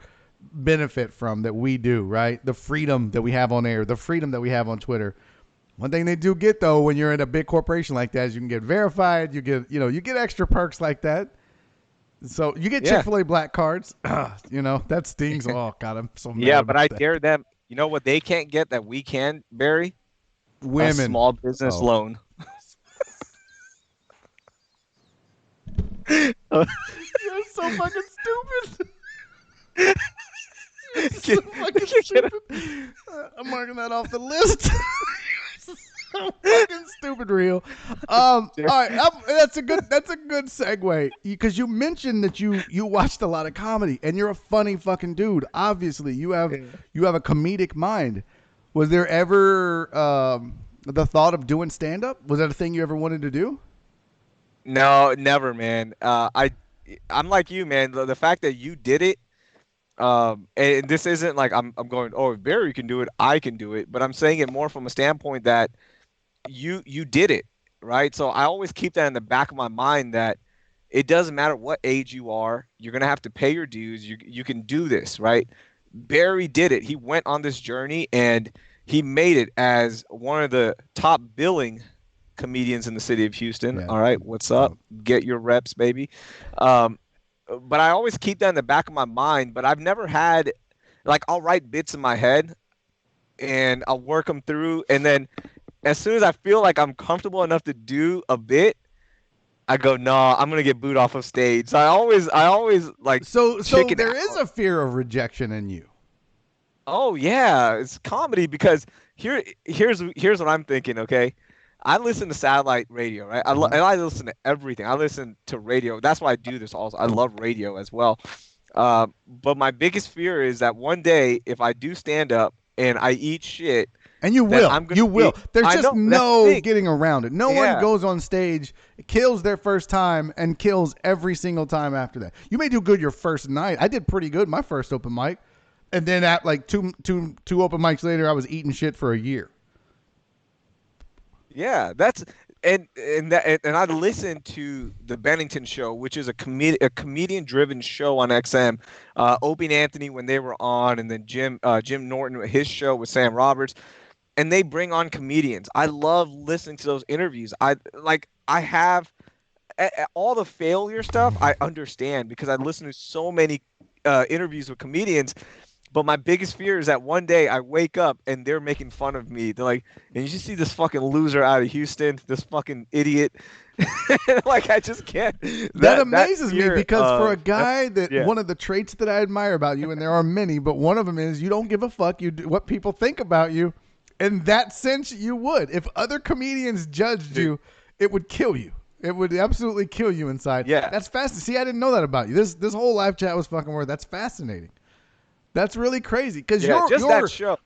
benefit from that we do, right? The freedom that we have on air, the freedom that we have on Twitter. One thing they do get though when you're in a big corporation like that is you can get verified, you get extra perks like that. So you get Yeah. Chick-fil-A black cards. That stings. Oh God, I'm so mad Yeah, but about I that. dare them. You know what they can't get that we can, Barry? A Women. small business Oh. loan. You're so fucking stupid. You're so fucking Get a- stupid. I'm marking that off the list. So fucking stupid, real. All right, that's a good segue because you mentioned that you watched a lot of comedy and you're a funny fucking dude. Obviously, you have a comedic mind. Was there ever the thought of doing stand up? Was that a thing you ever wanted to do? No, never, man. I'm like you, man. The fact that you did it, and this isn't like I'm going, oh, if Barry can do it, I can do it. But I'm saying it more from a standpoint that you did it, right? So I always keep that in the back of my mind that it doesn't matter what age you are, you're gonna have to pay your dues. You can do this, right? Barry did it. He went on this journey and he made it as one of the top billing comedians in the city of Houston. Yeah. All right, what's Yeah. up? Get your reps, baby. Um, but I always keep that in the back of my mind. But I've never had like I'll write bits in my head and I'll work them through, and then as soon as I feel like I'm comfortable enough to do a bit, I go, no, I'm gonna get booed off of stage. So I always like So chicken there is out. a fear of rejection in you. Oh yeah, it's comedy because here's what I'm thinking. Okay, I listen to satellite radio, right? Uh-huh. And I listen to everything. I listen to radio. That's why I do this. Also, I love radio as well. But my biggest fear is that one day, if I do stand up and I eat shit, And you that will. I'm gonna You be. will. There's I just know that's the no thing. getting around it. No one Yeah. goes on stage, kills their first time, and kills every single time after that. You may do good your first night. I did pretty good my first open mic. And then at like two open mics later, I was eating shit for a year. Yeah, that's and I listened to the Bennington show, which is a comedian driven show on XM. Opie and Anthony when they were on, and then Jim Norton his show with Sam Roberts, and they bring on comedians. I love listening to those interviews. I have all the failure stuff. I understand because I listen to so many interviews with comedians. But my biggest fear is that one day I wake up and they're making fun of me. They're like, and you just see this fucking loser out of Houston, this fucking idiot. Like I just can't. That That amazes me fear because for a of guy that yeah, one of the traits that I admire about you, and there are many, but one of them is you don't give a fuck. You do what people think about you. In that sense, you would. If other comedians judged dude, you, it would kill you. It would absolutely kill you inside. yeah, That's fascinating. See, I didn't know that about you. This whole live chat was fucking weird. That's fascinating. That's really crazy because yeah. you're Just that you're show.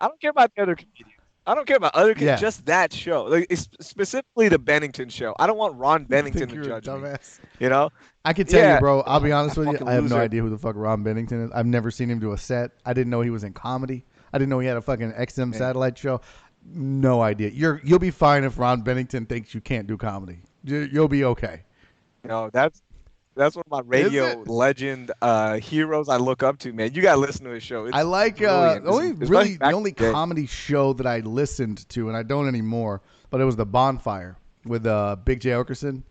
I don't care about the other comedians. I don't care about other yeah. just that show. Like it's specifically the Bennington show. I don't want Ron I Bennington think to you're a judge me. dumbass. You know? I can tell you, Yeah. bro. I'll be Oh, honest that with you. fucking I have no loser. idea who the fuck Ron Bennington is. I've never seen him do a set. I didn't know he was in comedy. I didn't know he had a fucking XM Man. satellite show. No idea. You'll be fine if Ron Bennington thinks you can't do comedy. You'll be okay. No, that's one of my Is radio it? legend heroes I look up to, man. You gotta listen to his show. I It's like brilliant. Especially the back only in the day. comedy show that I listened to, and I don't anymore, but it was The Bonfire with Big J Okerson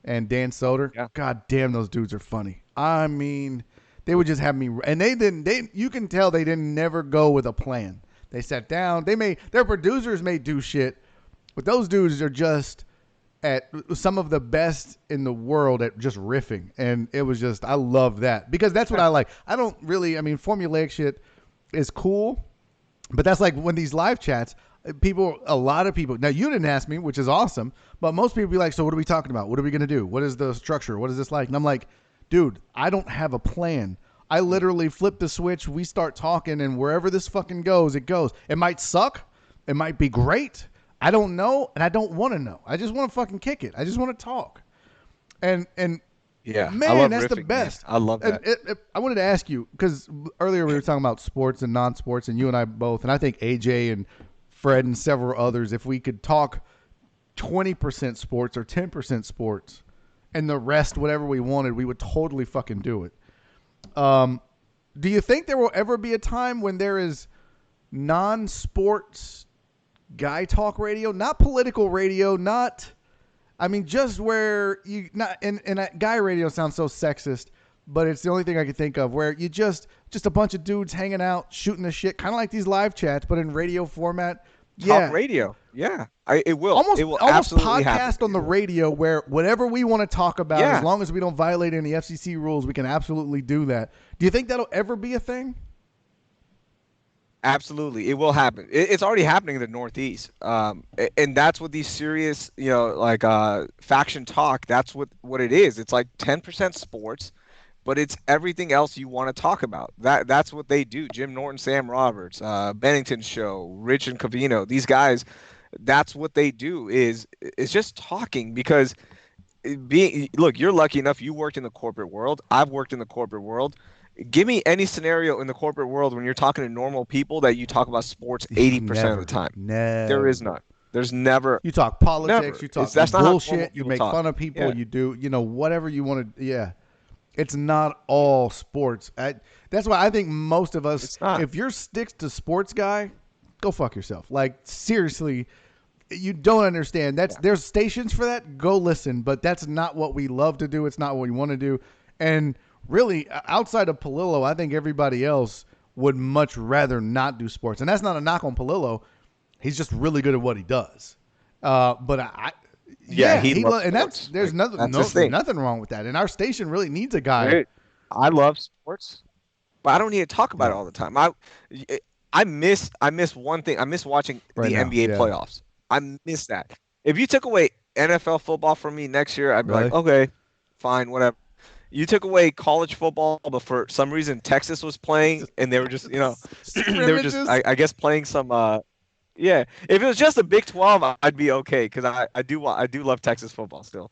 and Dan Soder. Yeah. God damn, those dudes are funny. I mean, they would just have me, and they didn't. You can tell they didn't never go with a plan. They sat down. Their producers may do shit, but those dudes are just at some of the best in the world at just riffing. And it was just, I love that because that's what I like. I don't really, I mean, formulaic shit is cool, But that's like when these live chats, a lot of people. Now you didn't ask me, which is awesome, but most people be like, "So what are we talking about? What are we gonna do? What is the structure? What is this like?" And I'm like, "Dude, I don't have a plan. I literally flip the switch. We start talking, and wherever this fucking goes, it goes. It might suck. It might be great. I don't know, and I don't want to know. I just want to fucking kick it. I just want to talk. And Yeah, I man, love that's the riffing, man. best. I love And that. I wanted to ask you because earlier we were talking about sports and non-sports, and you and I both, and I think AJ and Fred and several others, if we could talk 20% sports or 10% sports, and the rest whatever we wanted, we would totally fucking do it. Um, do you think there will ever be a time when there is non-sports guy talk radio, not political radio, not I mean, just where you not and guy radio sounds so sexist, but it's the only thing I could think of where you just a bunch of dudes hanging out, shooting the shit, kind of like these live chats, but in radio format. Talk Yeah, radio. Yeah, it will. almost It will almost absolutely happen. podcast on the radio where whatever we want to talk about, as Yeah, long as we don't violate any FCC rules, we can absolutely do that. Do you think that'll ever be a thing? absolutely. It will happen. It's already happening in the Northeast. And that's what these serious, like faction talk. That's what it is. It's like 10% sports, but it's everything else you want to talk about. That's what they do. Jim Norton, Sam Roberts, Bennington Show, Rich and Cavino. These guys, that's what they do. Is just talking because being look, you're lucky enough. You worked in the corporate world. I've worked in the corporate world. Give me any scenario in the corporate world when you're talking to normal people that you talk about sports 80% of the Never, time. There is never. none. There's never, You talk politics, never. you talk That's not how normal bullshit, you people make talk. fun of people, Yeah, you do, whatever you want to. Yeah, it's not all sports. That's why I think most of us, it's not. if you're sticks to sports guy, go fuck yourself. Like seriously, you don't understand. Yeah. There's stations for that. Go listen, but that's not what we love to do. It's not what we want to do. And really, outside of Palillo, I think everybody else would much rather not do sports. And that's not a knock on Palillo. He's just really good at what he does. But Yeah, yeah, he loves and that's sports. there's Like, nothing, that's no, his there's thing. nothing wrong with that. And our station really needs a guy. Right. I love sports, but I don't need to talk about it Yeah, all the time. I miss one thing. I miss watching right the now. NBA Yeah, playoffs. I miss that. If you took away NFL football from me next year, I'd be like, really. okay, fine, whatever. You took away college football, but for some reason Texas was playing, and they were just, they were just, Scrimmages. I guess, playing some. Yeah, if it was just the Big 12, I'd be okay because I do love Texas football still,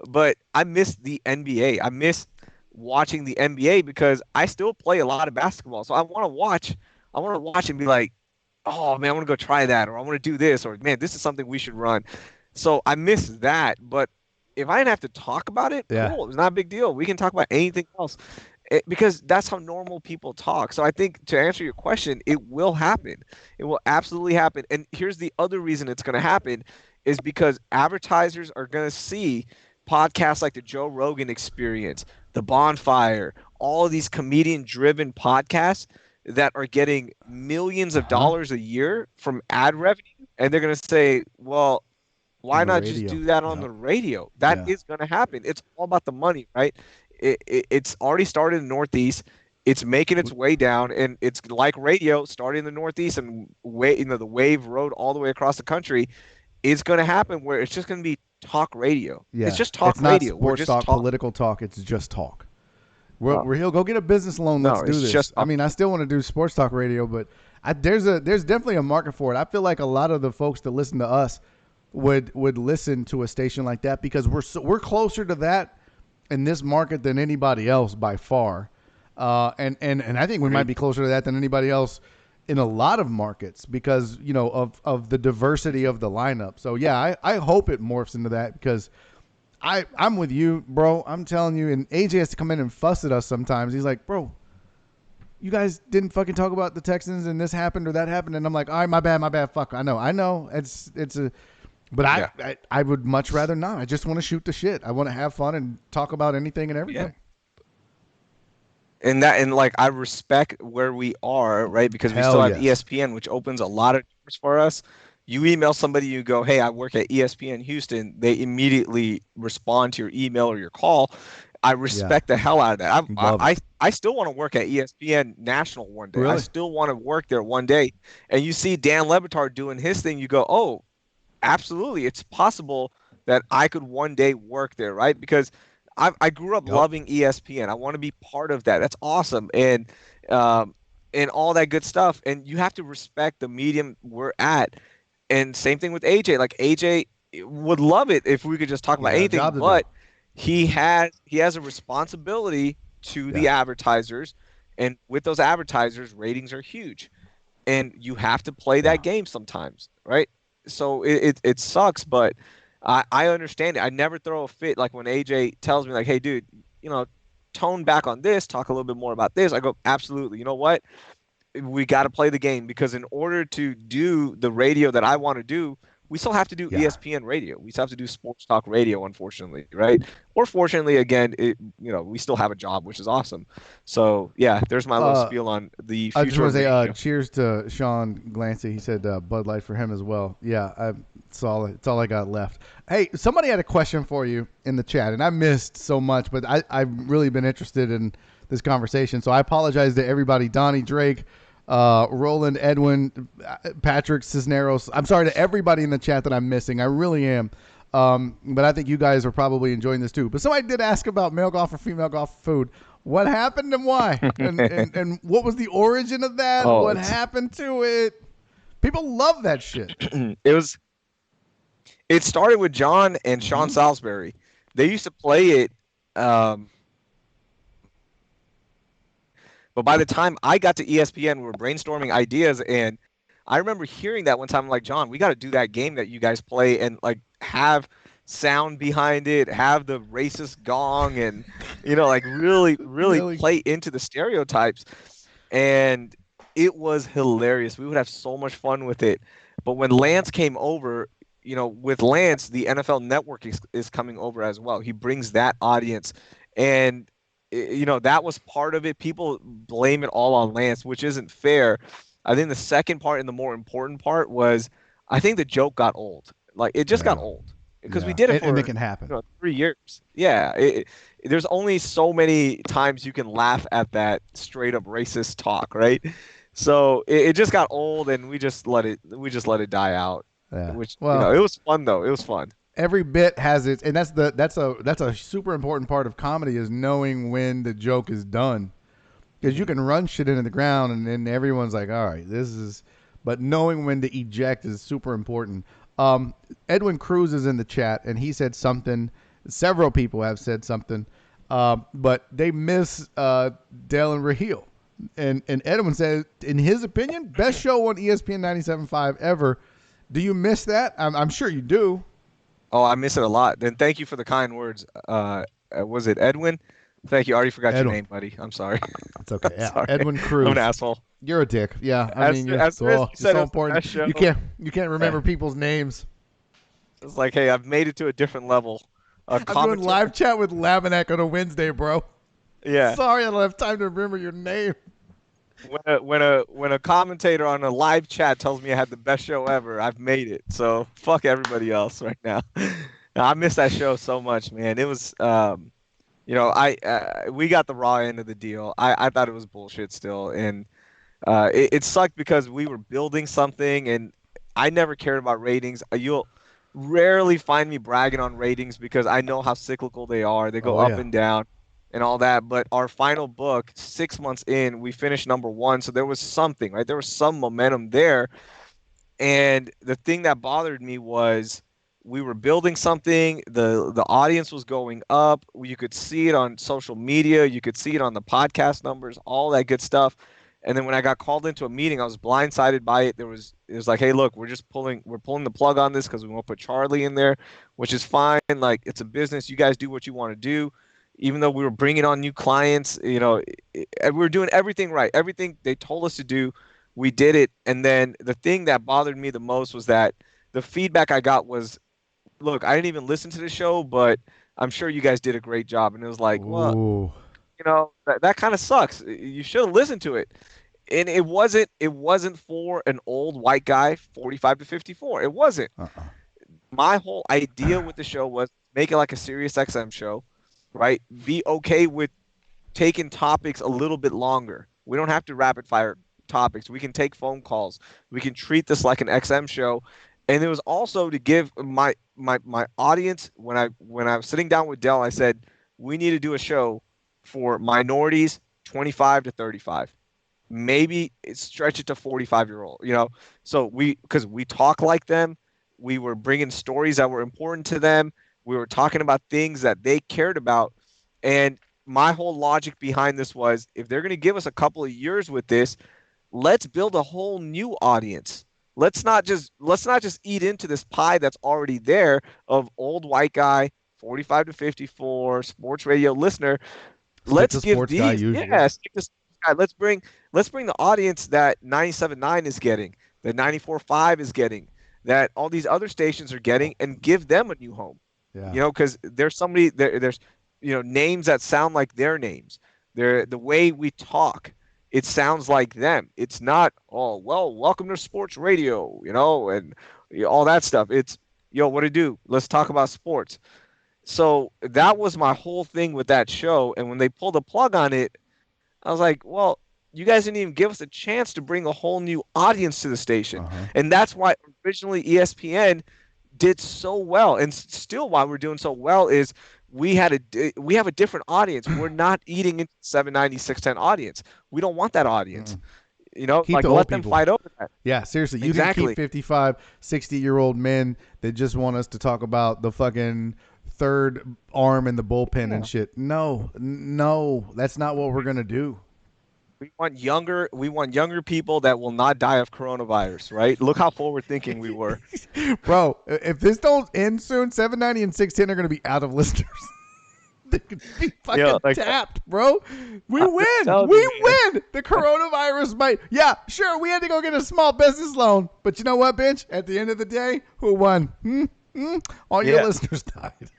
but I miss the NBA. I miss watching the NBA because I still play a lot of basketball, so I want to watch. I want to watch and be like, oh man, I want to go try that, or I want to do this, or man, this is something we should run. So I miss that, but if I didn't have to talk about it, Yeah, cool. It's not a big deal. We can talk about anything else. Because that's how normal people talk. So I think to answer your question, it will happen. It will absolutely happen. And here's the other reason it's going to happen is because advertisers are going to see podcasts like the Joe Rogan Experience, The Bonfire, all of these comedian-driven podcasts that are getting millions uh of huh. dollars a year from ad revenue, and they're going to say, well, On why the not just radio. do that on Yeah, the radio? That yeah. is going to happen. It's all about the money, right? It's already started in the Northeast. It's making its way down, and it's like radio, starting in the Northeast and the wave rode all the way across the country. It's going to happen where it's just going to be talk radio. It's Yeah, just it's talk not radio. We're sports just talk, talk. political talk. It's just talk. No, He'll go get a business loan. no, Let's do it's this. just I talk. mean, I still want to do sports talk radio, but there's definitely a market for it. I feel like a lot of the folks that listen to us would listen to a station like that because we're closer to that in this market than anybody else by far. And I think we might Agreed. be closer to that than anybody else in a lot of markets because of the diversity of the lineup. So yeah, I hope it morphs into that because I'm with you, bro. I'm telling you, and AJ has to come in and fuss at us sometimes. He's like, bro, you guys didn't fucking talk about the Texans and this happened or that happened, and I'm like, all right, my bad, fuck. I know. It's a, but Yeah, I would much rather not. I just want to shoot the shit. I want to have fun and talk about anything and yeah. everything. And like I respect where we are, right? Because we still Hell have yes. ESPN, which opens a lot of doors for us. You email somebody, you go, "Hey, I work at ESPN Houston." They immediately respond to your email or your call. I Yeah. respect the hell out of that. Love it. I still want to work at ESPN National one day. I Really? still want to work there one day. And you see Dan Lebatard doing his thing, you go, oh, absolutely, it's possible that I could one day work there, right? Because I grew up Yep. loving ESPN. I want to be part of that. That's awesome, um, and all that good stuff. And you have to respect the medium we're at. And same thing with AJ. Like AJ would love it if we could just talk He's about got a anything, job to do. but he has a responsibility to Yeah. the advertisers, and with those advertisers, ratings are huge, and you have to play Yeah. that game sometimes, right? So it sucks, but I understand it. I never throw a fit like when AJ tells me like, hey, dude, you know, tone back on this, talk a little bit more about this. I go, absolutely. You know what? We got to play the game because in order to do the radio that I want to do, we still have to do Yeah. ESPN radio. We still have to do sports talk radio, unfortunately, right? Or fortunately, again, we still have a job, which is awesome. So yeah, there's my little Uh, spiel on the I just future want of to say radio. cheers to Sean Glancy. He said Bud Light for him as well. Yeah, it's all I got left. Hey, somebody had a question for you in the chat, and I missed so much, but I've really been interested in this conversation. So I apologize to everybody. Donnie Drake, Roland, Edwin, Patrick Cisneros. I'm sorry to everybody in the chat that I'm missing. I really am. But I think you guys are probably enjoying this too. But somebody did ask about male golf or female golf food. What happened and why? And what was the origin of that? Oh, What happened to it? People love that shit. it was it started with John and Sean Mm-hmm. Salisbury. They used to play it, um, but by the time I got to ESPN, we were brainstorming ideas, and I remember hearing that one time. I'm like, John, we got to do that game that you guys play, and like have sound behind it, have the racist gong, and like really, really Really? play into the stereotypes. And it was hilarious. We would have so much fun with it. But when Lance came over, with Lance, the NFL Network is coming over as well. He brings that audience, and that was part of it. People blame it all on Lance, which isn't fair. I think the second part and the more important part was, I think the joke got old. Like it just got Yeah. old because we Yeah. did it And it for can happen. 3 years. Yeah, there's only so many times you can laugh at that straight up racist talk, right? So it just got old, and we just let it die out. Yeah. Which Well, it was fun though. It was fun. every bit has its, and that's a super important part of comedy is knowing when the joke is done. Because you Hmm. can run shit into the ground, and then everyone's like, all right, this is. But knowing when to eject is super important. Edwin Cruz is in the chat, and he said something. Several people have said something, but they miss Dale and Raheel. And Edwin said, in his opinion, best show on ESPN 97.5 ever. Do you miss that? I'm sure you do. Oh, I miss it a lot. Then thank you for the kind words. Was it Edwin? Thank you. I already forgot your Edwin. name, buddy. I'm sorry. It's okay. I'm Yeah, sorry. Edwin I'm an Cruz. asshole. You're a dick. Yeah, I As mean, you're as soon as you you're said it so was the important. best show, You can't remember people's names. it's like, hey, I've made it to a different level. A I'm doing commentator. live chat with Laminack on a Wednesday, bro. Yeah. Sorry, I don't have time to remember your name. When a commentator on a live chat tells me I had the best show ever, I've made it. So fuck everybody else right now. I miss that show so much, man. It was I we got the raw end of the deal. I thought it was bullshit still, and it sucked because we were building something, and I never cared about ratings. You'll rarely find me bragging on ratings because I know how cyclical they are. They go Oh up yeah. and down and all that. But our final book, 6 months in, we finished number one. So there was something, right? There was some momentum there. And the thing that bothered me was we were building something. The audience was going up. You could see it on social media. You could see it on the podcast numbers, all that good stuff. And then when I got called into a meeting, I was blindsided by it. It was like, hey, look, we're pulling the plug on this because we want to put Charlie in there, which is fine. Like it's a business. You guys do what you want to do. Even though we were bringing on new clients, we were doing everything right. Everything they told us to do, we did it. And then the thing that bothered me the most was that the feedback I got was, look, I didn't even listen to the show, but I'm sure you guys did a great job. And it was like, well, Ooh. that kind of sucks. You should have listened to it. And it wasn't for an old white guy, 45 to 54. It wasn't. Uh-uh. My whole idea with the show was make it like a Sirius XM show. right? Be okay with taking topics a little bit longer. We don't have to rapid fire topics. We can take phone calls. We can treat this like an XM show. And it was also to give my audience, when I was sitting down with Dell, I said we need to do a show for minorities 25 to 35. Maybe stretch it to 45-year-old, so because we talk like them, we were bringing stories that were important to them, we were talking about things that they cared about. And my whole logic behind this was, if they're going to give us a couple of years with this, let's build a whole new audience. Let's not just eat into this pie that's already there of old white guy, 45 to 54 sports radio listener. Stick Let's to give sports guy these, usually. yeah, stick to sports guy. Let's bring the audience that 97.9 is getting, that 94.5 is getting, that all these other stations are getting, and give them a new home. Yeah. Because there's somebody there's names that sound like their names. The way we talk, it sounds like them. It's not, oh well, welcome to sports radio, and all that stuff. It's, what to do? Let's talk about sports. So that was my whole thing with that show. And when they pulled the plug on it, I was like, well, you guys didn't even give us a chance to bring a whole new audience to the station. Uh-huh. And that's why originally ESPN did so well. And still why we're doing so well is we have a different audience. We're not eating into 790, 610 audience. We don't want that audience. Mm-mm. Keep Like, the old let them people. fight over that. Yeah, seriously. You didn't keep Exactly. 55, 60-year-old men that just want us to talk about the fucking third arm in the bullpen and Yeah. shit. No, no, that's not what we're going to do. We want younger people that will not die of coronavirus, right? Look how forward thinking we were. Bro, if this don't end soon, 790 and 610 are going to be out of listeners. They could be fucking Like, tapped, bro. We I'm just win. telling We you, man. win. The coronavirus might. Yeah, sure. We had to go get a small business loan, but you know what, bitch? At the end of the day, who won? All your Yeah. listeners died.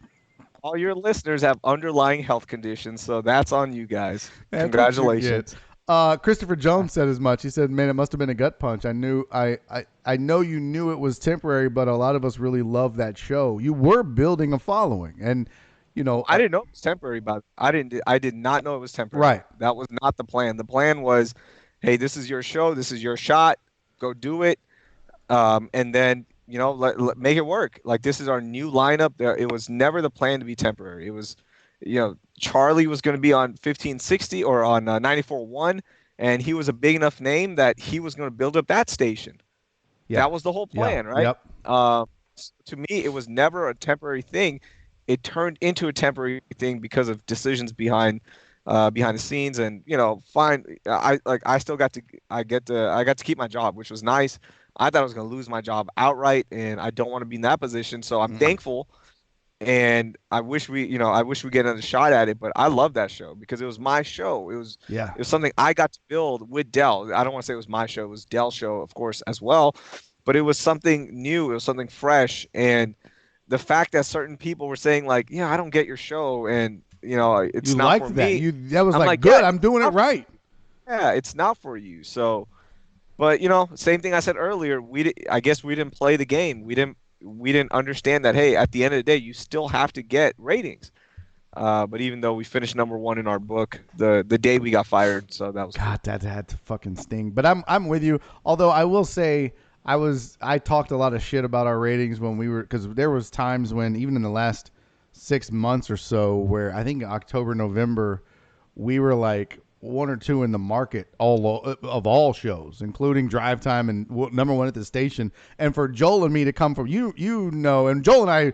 All your listeners have underlying health conditions, so that's on you guys. That's what you get. Congratulations. Christopher Jones said as much. He said, "Man, it must have been a gut punch. I know you knew it was temporary, but a lot of us really love that show. You were building a following, and I didn't know it was temporary, but I did not know it was temporary. right. That was not the plan. The plan was, hey, this is your show, this is your shot, go do it, and then make it work. Like, this is our new lineup. It was never the plan to be temporary. It was, Charlie was going to be on 1560 or on 94.1, and he was a big enough name that he was going to build up that station. Yeah. That was the whole Yeah. plan, right? Yep. Uh, to me, it was never a temporary thing. It turned into a temporary thing because of decisions behind the scenes, and fine. I still I got to keep my job, which was nice. I thought I was going to lose my job outright, and I don't want to be in that position. So I'm Mm-mm. thankful, and I wish we get another shot at it. But I love that show because it was my show. It was Yeah. it was something I got to build with Dell. I don't want to say it was my show; it was Dell's show, of course, as well. But it was something new. It was something fresh, and the fact that certain people were saying, like, yeah, I don't get your show, and it's You not for liked that. me. That was I'm like like, good. yeah, I'm doing it right. yeah, it's not for you. So, but same thing I said earlier. I guess we didn't play the game. We didn't understand that. Hey, at the end of the day, you still have to get ratings. But even though we finished number one in our book the day we got fired, so that was cool. God, that had to fucking sting. But I'm with you. Although I will say I talked a lot of shit about our ratings when we were, because there was times when, even in the last 6 months or so, where I think October, November, we were like one or two in the market of all shows, including Drive Time and number one at the station. And for Joel and me to come from and Joel and I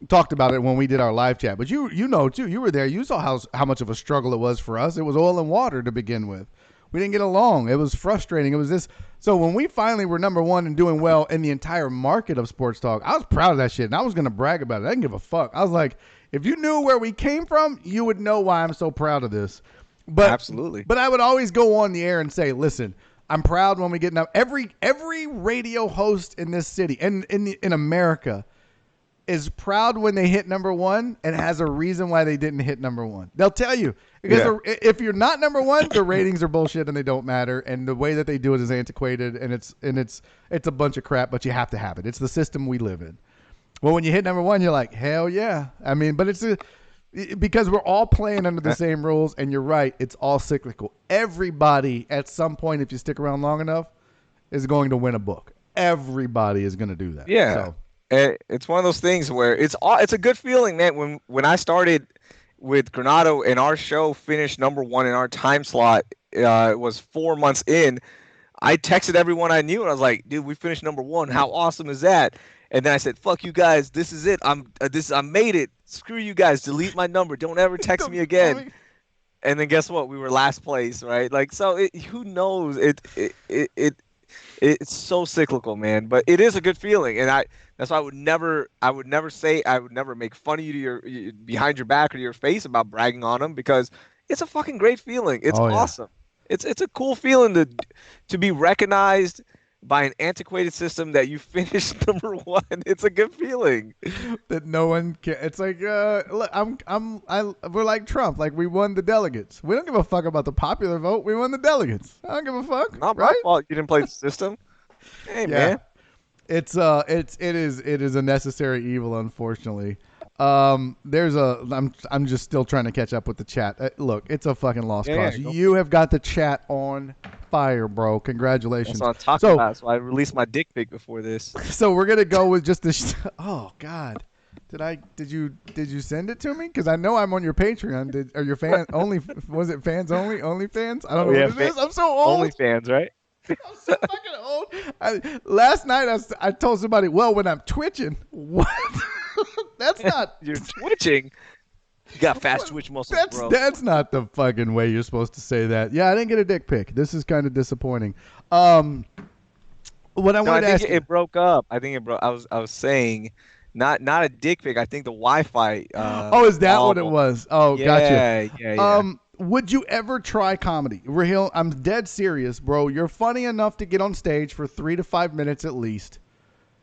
talked about it when we did our live chat, but you know too, you were there. You saw how much of a struggle it was for us. It was oil and water to begin with. We didn't get along. It was frustrating. It was this. So when we finally were number one and doing well in the entire market of sports talk, I was proud of that shit, and I was going to brag about it. I didn't give a fuck. I was like, if you knew where we came from, you would know why I'm so proud of this. Absolutely. But I would always go on the air and say, listen, I'm proud when we get now. Every radio host in this city and in America is proud when they hit number one and has a reason why they didn't hit number one. They'll tell you, because if you're not number one, the ratings are bullshit and they don't matter, and the way that they do it is antiquated, and it's a bunch of crap. But you have to have it. It's the system we live in. Well, when you hit number one, you're like, hell yeah. I mean, but Because we're all playing under the same rules, and you're right, it's all cyclical. Everybody at some point, if you stick around long enough, is going to win a book. Everybody is going to do that. Yeah. So It's one of those things where it's a good feeling, man. When I started with Granado and our show finished #1 in our time slot, it was 4 months in. I texted everyone I knew and I was like, dude, we finished #1. How awesome is that? And then I said, fuck you guys. This is it. I made it. Screw you guys. Delete my number. Don't ever text me again. And then guess what? We were last place, right? Like, so who knows? It's so cyclical, man. But it is a good feeling, and that's why I would never make fun of you to behind your back or your face about bragging on them, because it's a fucking great feeling. It's awesome. It's a cool feeling to be recognized by an antiquated system that you finished #1. It's a good feeling. That no one can. It's like, look, we're like Trump. Like, we won the delegates. We don't give a fuck about the popular vote. We won the delegates. I don't give a fuck. Not right? my fault. You didn't play the system. Hey, man. It is a necessary evil, unfortunately. I'm just still trying to catch up with the chat. Look, it's a fucking lost cause. You have got the chat on fire, bro. Congratulations. That's what I'm talking about. So I released my dick pic before this. So we're gonna go with just this. Oh God, did you send it to me? Because I know I'm on your Patreon. Are your fans only? Was it fans only? Only fans? I don't know what it is. I'm so old. Only fans, right? I'm so fucking old. Last night I told somebody, well, when I'm twitching, what? That's not. You're twitching. You got fast twitch muscles, bro. That's not the fucking way you're supposed to say that. Yeah, I didn't get a dick pic. This is kind of disappointing. What I wanted to ask, it broke up. I think it broke. I was saying, not a dick pic. I think the Wi-Fi. Is that what it was? Oh, yeah, gotcha. Yeah. Would you ever try comedy? Raheel, I'm dead serious, bro. You're funny enough to get on stage for 3 to 5 minutes at least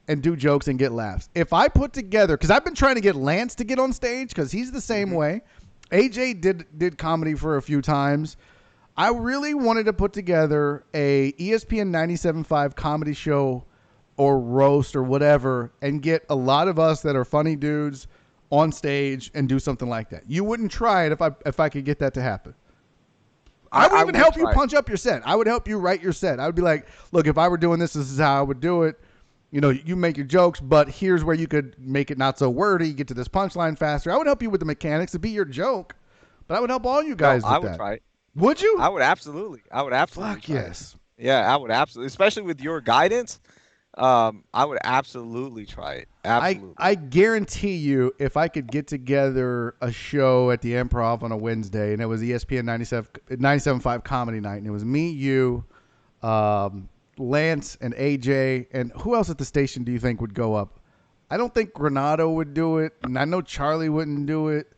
and do jokes and get laughs. If I put together, because I've been trying to get Lance to get on stage because he's the same way. AJ did comedy for a few times. I really wanted to put together a ESPN 97.5 comedy show or roast or whatever and get a lot of us that are funny dudes on stage and do something like that. You wouldn't try it if I could get that to happen. I would even help you punch up your set. I would help you write your set. I would be like, look, if I were doing this is how I would do it. You know, you make your jokes, but here's where you could make it not so wordy, get to this punchline faster. I would help you with the mechanics to be your joke, but I would help all you guys with that. I would try it. Would you? I would absolutely. Fuck yes. Yeah, I would absolutely, especially with your guidance. I would absolutely try it. Absolutely. I guarantee you, if I could get together a show at the Improv on a Wednesday, and it was ESPN 97.5 Comedy Night, and it was me, you, Lance, and AJ, and who else at the station do you think would go up? I don't think Granado would do it, and I know Charlie wouldn't do it.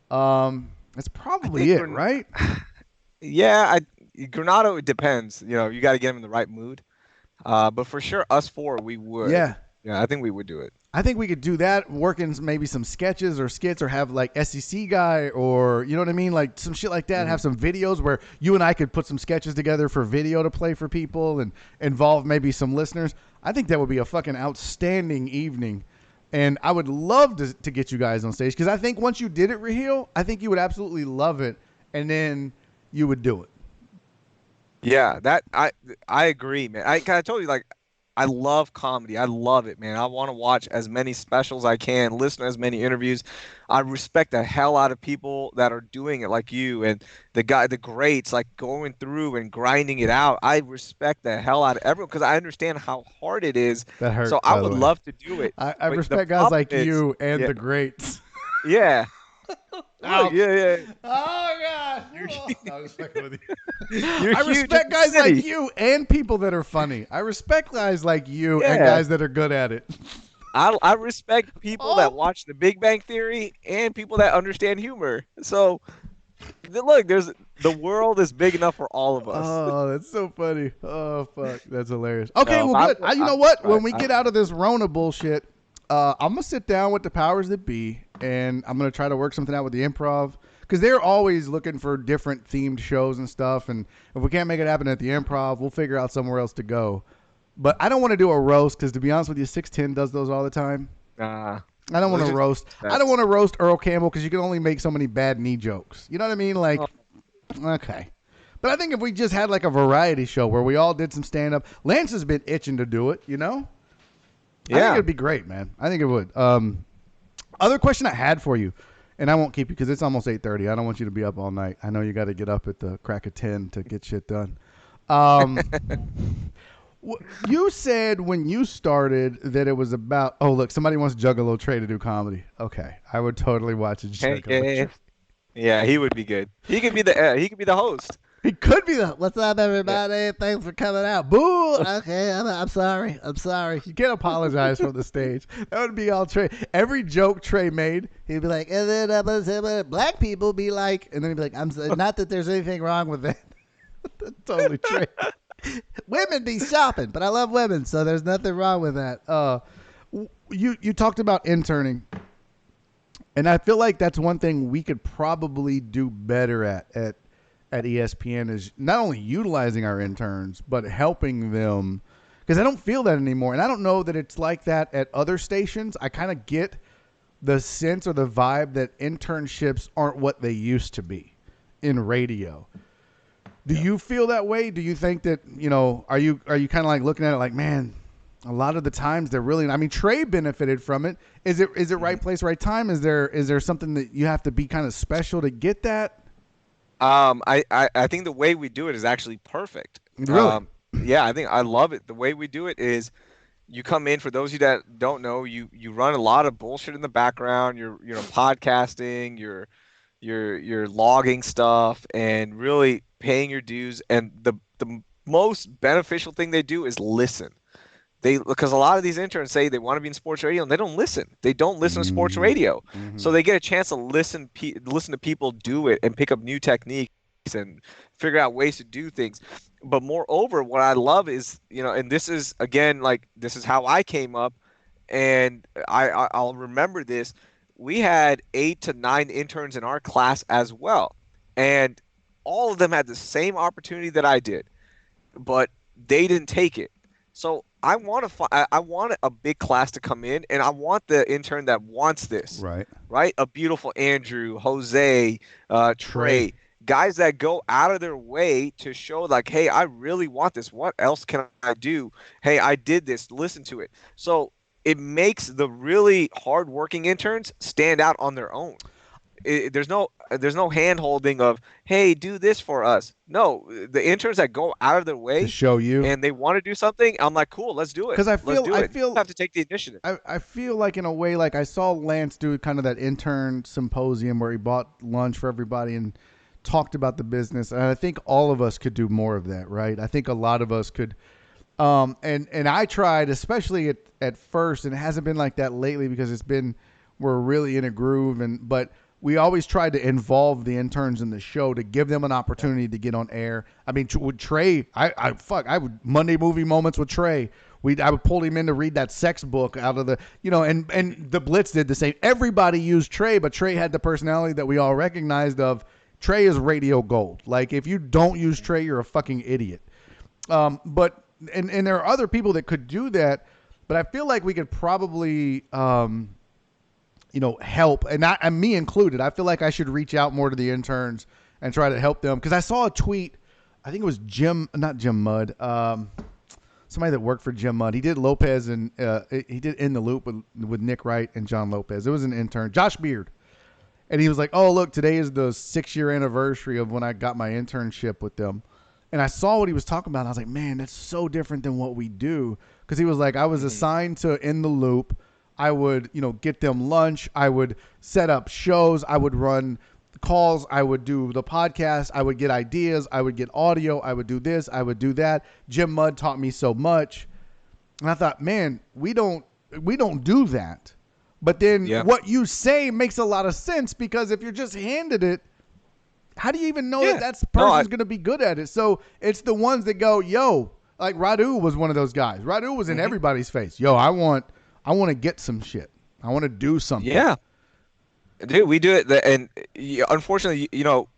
That's probably it, right? Yeah, Granado, it depends. You know, you got to get him in the right mood. But for sure, us four, we would. Yeah, I think we would do it. I think we could do that, work in maybe some sketches or skits, or have like SEC guy, or you know what I mean, like some shit like that. Mm-hmm. Have some videos where you and I could put some sketches together for video to play for people and involve maybe some listeners. I think that would be a fucking outstanding evening, and I would love to get you guys on stage, because I think once you did it, Raheel, I think you would absolutely love it, and then you would do it. Yeah, that I agree, man. I told you, like, I love comedy. I love it, man. I want to watch as many specials I can, listen to as many interviews. I respect the hell out of people that are doing it, like you and the greats, like going through and grinding it out. I respect the hell out of everyone, because I understand how hard it is. That hurts. So I would love to do it. I respect guys like you and the greats. Yeah. Yeah. Oh God! I You're respect guys like you and people that are funny. I respect guys like you and guys that are good at it. I respect people that watch The Big Bang Theory and people that understand humor. So, look, the world is big enough for all of us. Oh, that's so funny. Oh fuck, that's hilarious. Okay, well, good. You know what? When we get out of this Rona bullshit, I'm gonna sit down with the powers that be, and I'm gonna try to work something out with the Improv, because they're always looking for different themed shows and stuff. And if we can't make it happen at the Improv, we'll figure out somewhere else to go. But I don't want to do a roast, because to be honest with you, 610 does those all the time. I don't want to Those are roast. the I don't best. want to roast Earl Campbell because you can only make so many bad knee jokes. You know what I mean? Like, Oh, okay. But I think if we just had like a variety show where we all did some stand up, Lance has been itching to do it. You know, I think yeah. it'd be great, man. I think it would. Other question I had for you, and I won't keep you because it's almost 8:30. I don't want you to be up all night. I know you got to get up at the crack of 10 to get shit done. Um, you said when you started that it was about. Oh, look, somebody wants Juggalo Trey to do comedy. Okay, I would totally watch a Hey, Juggalo yeah, Trey. yeah, he would be good. He could be the host. He could be the. What's up, Yeah. everybody? Thanks for coming out. Boo. Okay, I'm sorry. I'm sorry. You can't apologize from the stage. That would be all Trey. Every joke Trey made, he'd be like, and then black people be like, and then he'd be like, not that there's anything wrong with that. Totally Trey. Women be shopping, but I love women, so there's nothing wrong with that. You talked about interning, and I feel like that's one thing we could probably do better at ESPN is not only utilizing our interns but helping them because I don't feel that anymore, and I don't know that it's like that at other stations. I kind of get the sense or the vibe that internships aren't what they used to be in radio. Do Yeah. you feel that way? Do you think that are you kind of like looking at it like, man, a lot of the times they're really. I mean, Trey benefited from it. Is it right Mhm. place, right time? Is there something that you have to be kind of special to get that? I think the way we do it is actually perfect. Really? Yeah, I think I love it. The way we do it is you come in, for those of you that don't know, you run a lot of bullshit in the background. You're podcasting, you're logging stuff and really paying your dues. And the most beneficial thing they do is listen. They Because a lot of these interns say they want to be in sports radio and they don't listen. They don't listen to sports Mm-hmm. radio, Mm-hmm. so they get a chance to listen to people do it and pick up new techniques and figure out ways to do things. But moreover, what I love is, and this is again, like, this is how I came up, and I'll remember this. We had 8 to 9 interns in our class as well, and all of them had the same opportunity that I did, but they didn't take it. So I want a big class to come in, and I want the intern that wants this, Right. right? A beautiful Andrew, Jose, Trey. Trey, guys that go out of their way to show, like, hey, I really want this. What else can I do? Hey, I did this. Listen to it. So it makes the really hardworking interns stand out on their own. There's no hand holding of, hey, do this for us. No, the interns that go out of their To way show you. and they want to do something, I'm like, cool, let's do it. Because I Let's feel do I it. You feel have to take the initiative. I feel like in a way like I saw Lance do kind of that intern symposium where he bought lunch for everybody and talked about the business. And I think all of us could do more of that, right? I think a lot of us could. And I tried, especially at first, and it hasn't been like that lately because we're really in a groove. But we always tried to involve the interns in the show to give them an opportunity to get on air. I mean, with Trey, I would Monday movie moments with Trey. I would pull him in to read that sex book out of and the Blitz did the same. Everybody used Trey, but Trey had the personality that we all recognized of. Trey is radio gold. Like, if you don't use Trey, you're a fucking idiot. But there are other people that could do that, but I feel like we could probably help, and me included. I feel like I should reach out more to the interns and try to help them because I saw a tweet. I think it was not Jim Mudd. Somebody that worked for Jim Mudd. He did Lopez and he did In the Loop with Nick Wright and John Lopez. It was an intern, Josh Beard, and he was like, "Oh, look, today is the 6-year anniversary of when I got my internship with them." And I saw what he was talking about. And I was like, man, that's so different than what we do. Because he was like, I was Mhm. assigned to In the Loop. I would, get them lunch. I would set up shows. I would run calls. I would do the podcast. I would get ideas. I would get audio. I would do this. I would do that. Jim Mudd taught me so much. And I thought, man, we don't do that. But then Yeah. what you say makes a lot of sense because if you're just handed it, how do you even know that Yeah. that No, person's going to be good at it? So it's the ones that go, yo, like Radu was one of those guys. Radu was in Mhm. everybody's face. Yo, I want to get some shit. I want to do something. Yeah. Dude, we do it, and unfortunately,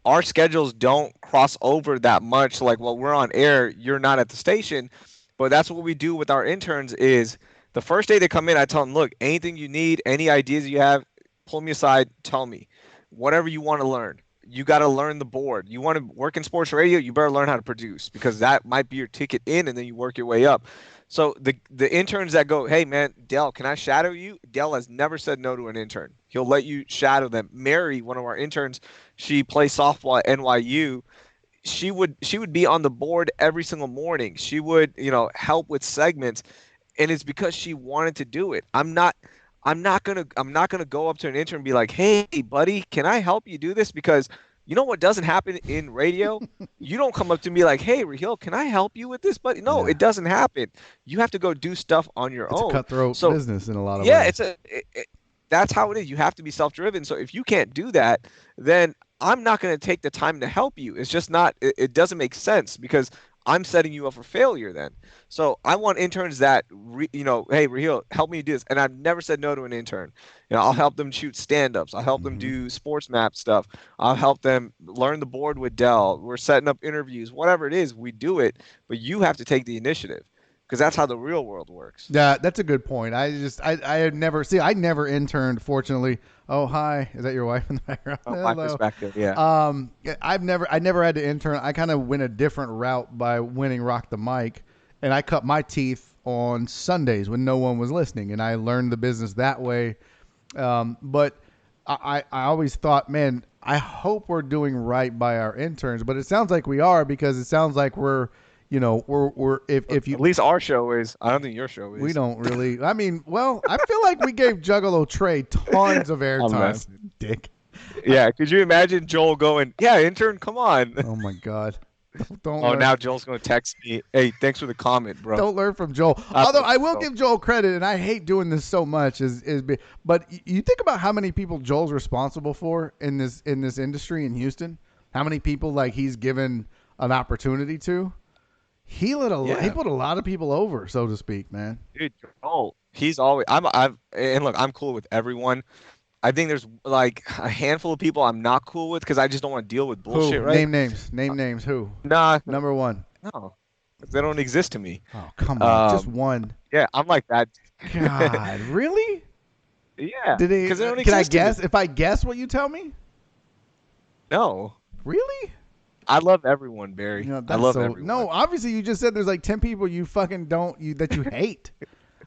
our schedules don't cross over that much. Like, while we're on air, you're not at the station, but that's what we do with our interns. Is The first day they come in, I tell them, look, anything you need, any ideas you have, pull me aside, tell me. Whatever you want to learn. You got to learn the board. You want to work in sports radio, you better learn how to produce because that might be your ticket in, and then you work your way up. So the interns that go, hey man, Dell, can I shadow you? Dell has never said no to an intern. He'll let you shadow them. Mary, one of our interns, she plays softball at NYU. She would be on the board every single morning. She would, help with segments, and it's because she wanted to do it. I'm not gonna go up to an intern and be like, "Hey, buddy, can I help you do this?" Because you know what doesn't happen in radio? You don't come up to me like, "Hey, Raheel, can I help you with this?" But no, Yeah. it doesn't happen. You have to go do stuff on your It's a own. cutthroat So business in a lot of yeah, ways. that's how it is. You have to be self-driven. So if you can't do that, then I'm not going to take the time to help you. It's just not. It doesn't make sense because I'm setting you up for failure then. So I want interns that, hey, Raheel, help me do this. And I've never said no to an intern. I'll help them shoot stand-ups. I'll help them Hmm. do sports map stuff. I'll help them learn the board with Dell. We're setting up interviews. Whatever it is, we do it. But you have to take the initiative because that's how the real world works. Yeah, that's a good point. I had never I never interned. Fortunately. Oh, hi. Is that your wife in the background? From my Hello. perspective, yeah. Yeah, I never had to intern. I kind of went a different route by winning Rock the Mic, and I cut my teeth on Sundays when no one was listening, and I learned the business that way. But I always thought, man, I hope we're doing right by our interns, but it sounds like we are because it sounds like we're if you At least our show is. I don't think your show we is. don't really. I mean, well, I feel like we gave Juggalo Trey tons of I'm airtime, messing. Dick. Yeah, could you imagine Joel going, "Yeah, intern, come on." Oh my God. Don't Oh, learn. now Joel's going to text me, "Hey, thanks for the comment, bro." Don't learn from Joel. I Although love I will Joel. give Joel credit, and I hate doing this so much, but you think about how many people Joel's responsible for in this industry in Houston. How many people like he's given an opportunity to? He Yeah, put a lot of people over, so to speak, man. dude, Joel. He's always. And look, I'm cool with everyone. I think there's like a handful of people I'm not cool with because I just don't want to deal with Who? bullshit, right? Name names. Name names. Who? Nah, Number one. no, they don't exist to me. Oh, come on. Just Um, one. yeah, I'm like that. God, really? Yeah, Did he? because they don't Can I exist to me. guess? If I guess what you tell me, No, really? I love everyone, Barry. I That's love so. everyone. No, obviously you just said there's like 10 people you fucking don't you that you hate.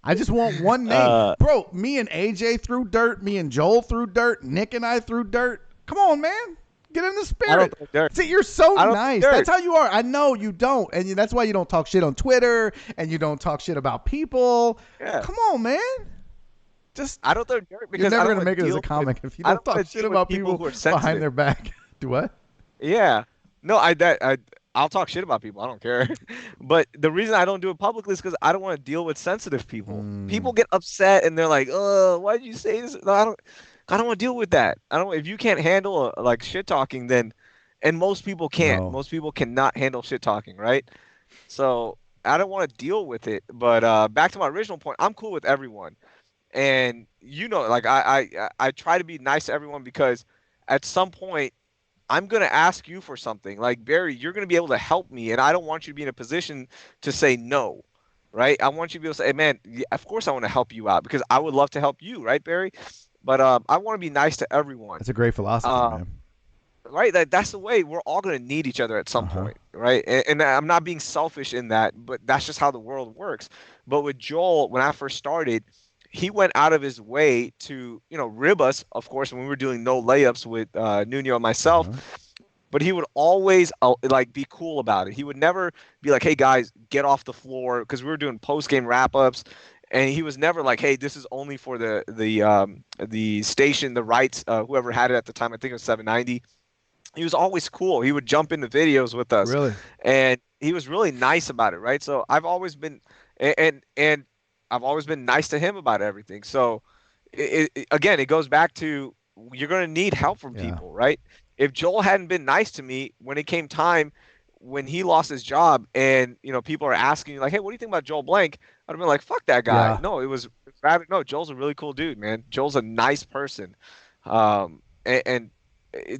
I just want one name, Uh, bro. Me and AJ threw dirt. Me and Joel threw dirt. Nick and I threw dirt. Come on, man. Get in the I don't spirit. throw dirt. See, you're so I don't throw nice. dirt. That's how you are. I know you don't, and that's why you don't talk shit on Twitter and you don't talk shit about people. Yeah. Come on, man. Just I don't throw dirt you're because I never don't gonna want make to it as deal a comic if you I don't don't want talk to shit deal with about people people who are behind sensitive. their back. Do what? Yeah. No, I'll talk shit about people. I don't care. But the reason I don't do it publicly is because I don't want to deal with sensitive people. Mm, People get upset and they're like, why did you say this?" No, I don't want to deal with that. I don't. If you can't handle like shit talking, then, and most people can't. no. Most people cannot handle shit talking, right? So I don't want to deal with it. But back to my original point, I'm cool with everyone. And like I try to be nice to everyone because at some point I'm gonna ask you for something. Like Barry, you're gonna be able to help me, and I don't want you to be in a position to say no, right? I want you to be able to say, "Hey, man, yeah, of course I want to help you out because I would love to help you, right, Barry?" But I want to be nice to everyone. That's a great philosophy, Um, man. right? That's the way we're all gonna need each other at Uh some huh. point, right? And I'm not being selfish in that, but that's just how the world works. But with Joel, when I first started, he went out of his way to, rib us, of course, when we were doing no layups with Nuno and Uh myself. huh. But he would always like be cool about it. He would never be like, "Hey guys, get off the floor," because we were doing post game wrap ups, and he was never like, "Hey, this is only for the station, the rights, whoever had it at the time. I think it was 790." He was always cool. He would jump into videos with us, Really? and he was really nice about it, right? So I've always been, and I've always been nice to him about everything. So again, it goes back to you're going to need help from Yeah. people, right? If Joel hadn't been nice to me when it came time when he lost his job, and people are asking you like, "Hey, what do you think about Joel Blank?" I'd have been like, "Fuck that guy." Yeah. No, it was rather no. Joel's a really cool dude, man. Joel's a nice person, and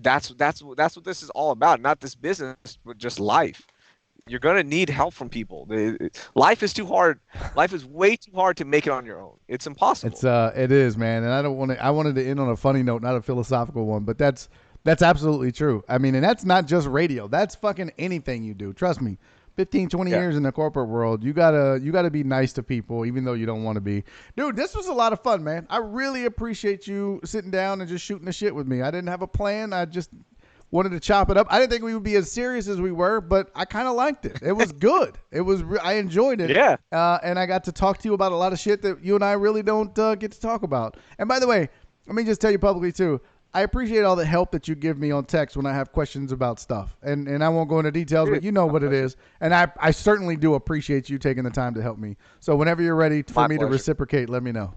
that's what this is all about. Not this business, but just life. you're gonna need help from people. Life is too hard. Life is way too hard to make it on your own. It's impossible. It is, man, and I don't want to. I wanted to end on a funny note, not a philosophical one, but that's absolutely true. I mean, and that's not just radio. That's fucking anything you do. Trust me. 15, 20 Yeah. years in the corporate world, you gotta be nice to people, even though you don't want to be. Dude, this was a lot of fun, man. I really appreciate you sitting down and just shooting the shit with me. I didn't have a plan. I just wanted to chop it up. I didn't think we would be as serious as we were, but I kind of liked it. It was good. I enjoyed it. Yeah. And I got to talk to you about a lot of shit that you and I really don't get to talk about. And by the way, let me just tell you publicly too. I appreciate all the help that you give me on text when I have questions about stuff. And I won't go into details, but you know what it is. And I certainly do appreciate you taking the time to help me. So whenever you're ready for My me to pleasure. reciprocate, let me know.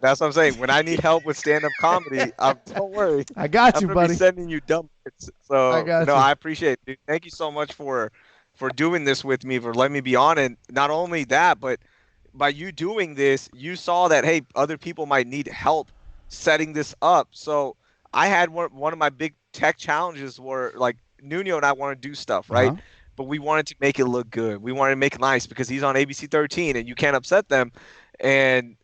That's what I'm saying. When I need help with stand-up comedy, don't worry. I got I'm you, gonna buddy. be sending you dumb bits. I So got no, you. I appreciate it. Dude. Thank you so much for doing this with me, for letting me be on. And not only that, but by you doing this, you saw that hey, other people might need help setting this up. So I had one of my big tech challenges were like Nuno and I want to do stuff, right? Uh-huh. But we wanted to make it look good. We wanted to make it nice because he's on ABC 13 and you can't upset them. And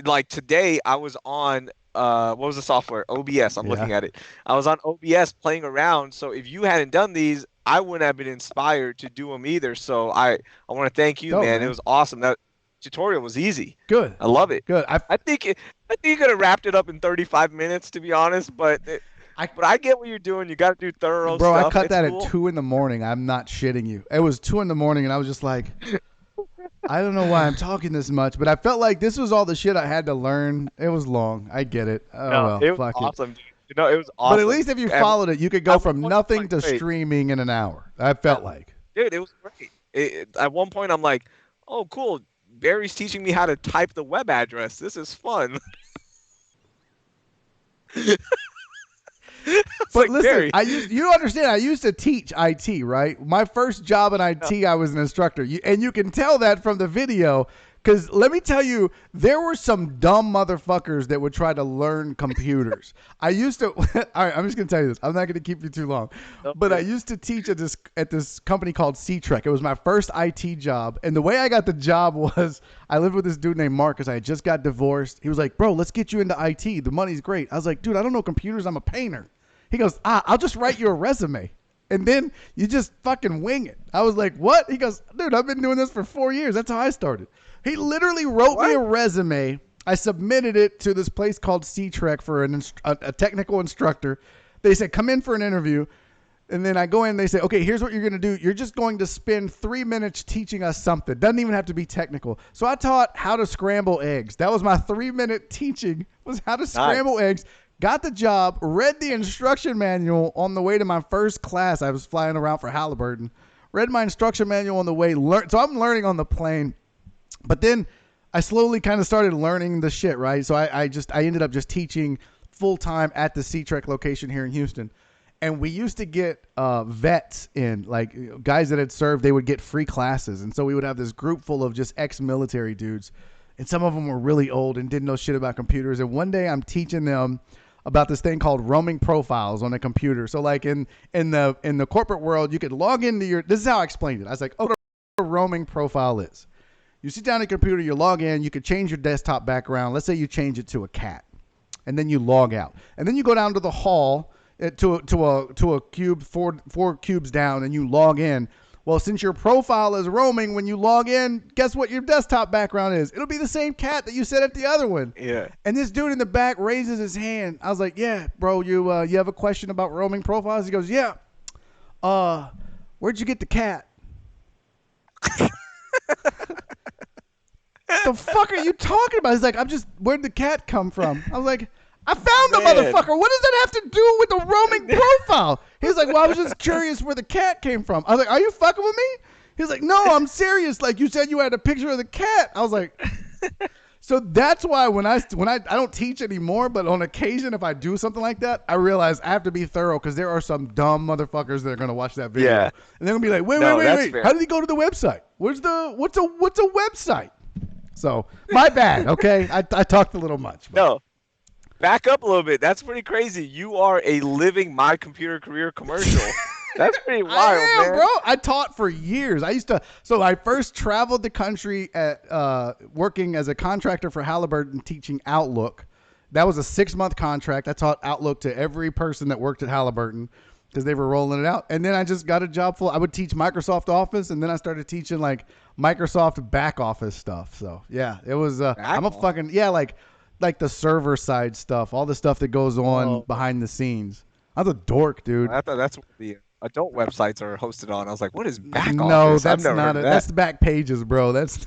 like today I was on what was the software? OBS. I'm Yeah. looking at it. I was on OBS playing around. So if you hadn't done these, I wouldn't have been inspired to do them either. So I want to thank you, Dope, man. It man. was awesome. That tutorial was easy. Good. I love it. Good. I think you could have wrapped it up in 35 minutes to be honest, I but I get what you're doing. You got to do thorough Bro, I stuff. cut It's that cool. at 2 in the morning. I'm not shitting you. It was 2 in the morning, and I was just like, I don't know why I'm talking this much, but I felt like this was all the shit I had to learn. It was long. I get it. Oh No, well, it was fuck it. awesome, dude. You know, it was But awesome. at least if you And followed it, you could go at one from point, I'm nothing like, to wait, streaming in an hour. I felt like. dude, it was great. At one point, I'm like, oh, cool. Barry's teaching me how to type the web address. This is fun. It's But like listen, Barry. you understand, I used to teach IT, right? My first job in IT, I was an instructor. And you can tell that from the video. Because let me tell you, there were some dumb motherfuckers that would try to learn computers. I used to, all right, I'm just going to tell you this. I'm not going to keep you too long. But I used to teach at this company called C-Trek. It was my first IT job. And the way I got the job was I lived with this dude named Marcus. I had just got divorced. He was like, bro, let's get you into IT. The money's great. I was like, dude, I don't know computers. I'm a painter. He goes, I'll just write you a resume. And then you just fucking wing it. I was like, what? He goes, dude, I've been doing this for 4 years. That's how I started. He literally wrote me a resume. I submitted it to this place called C-Trek for a technical instructor. They said, come in for an interview. And then I go in, they say, okay, here's what you're going to do. You're just going to spend 3 minutes teaching us something. Doesn't even have to be technical. So I taught how to scramble eggs. That was my 3-minute teaching, was how to scramble eggs. Got the job, read the instruction manual on the way to my first class. I was flying around for Halliburton. Read my instruction manual on the way. So I'm learning on the plane. But then I slowly kind of started learning the shit, right? So I ended up just teaching full-time at the C-Trek location here in Houston. And we used to get vets in, like guys that had served, they would get free classes. And so we would have this group full of just ex-military dudes. And some of them were really old and didn't know shit about computers. And one day I'm teaching them about this thing called roaming profiles on a computer. So like in the corporate world, you could log into this is how I explained it. I was like, oh, what a roaming profile is. You sit down at your computer, you log in, you could change your desktop background. Let's say you change it to a cat, and then you log out. And then you go down to the hall to a cube, four cubes down, and you log in. Well, since your profile is roaming, when you log in, guess what your desktop background is? It'll be the same cat that you set at the other one. Yeah. And this dude in the back raises his hand. I was like, yeah, bro, you have a question about roaming profiles? He goes, yeah. Where'd you get the cat? The fuck are you talking about? He's like, where'd the cat come from? I was like, I found the motherfucker. What does that have to do with the roaming profile? He's like, well, I was just curious where the cat came from. I was like, are you fucking with me? He's like, no, I'm serious. Like you said, you had a picture of the cat. I was like, so that's why when I don't teach anymore, but on occasion if I do something like that, I realize I have to be thorough because there are some dumb motherfuckers that are gonna watch that video. Yeah. And they're gonna be like, wait. Fair. How did he go to the website? What's a website? So my bad. Okay, I talked a little much. But. No. Back up a little bit. That's pretty crazy. You are a living My Computer Career commercial. That's pretty wild, I am, man. bro. I taught for years. So I first traveled the country at working as a contractor for Halliburton teaching Outlook. That was a 6-month contract. I taught Outlook to every person that worked at Halliburton because they were rolling it out. And then I just got a job full. I would teach Microsoft Office, and then I started teaching like Microsoft back office stuff. So yeah, it was. Back I'm a off. fucking like the server side stuff, all the stuff that goes on Oh, behind the scenes. I was a dork, dude. I thought that's what the adult websites are hosted on. I was like, what is back No, office? I've that's never not heard of it. that. That's the back pages, bro. That's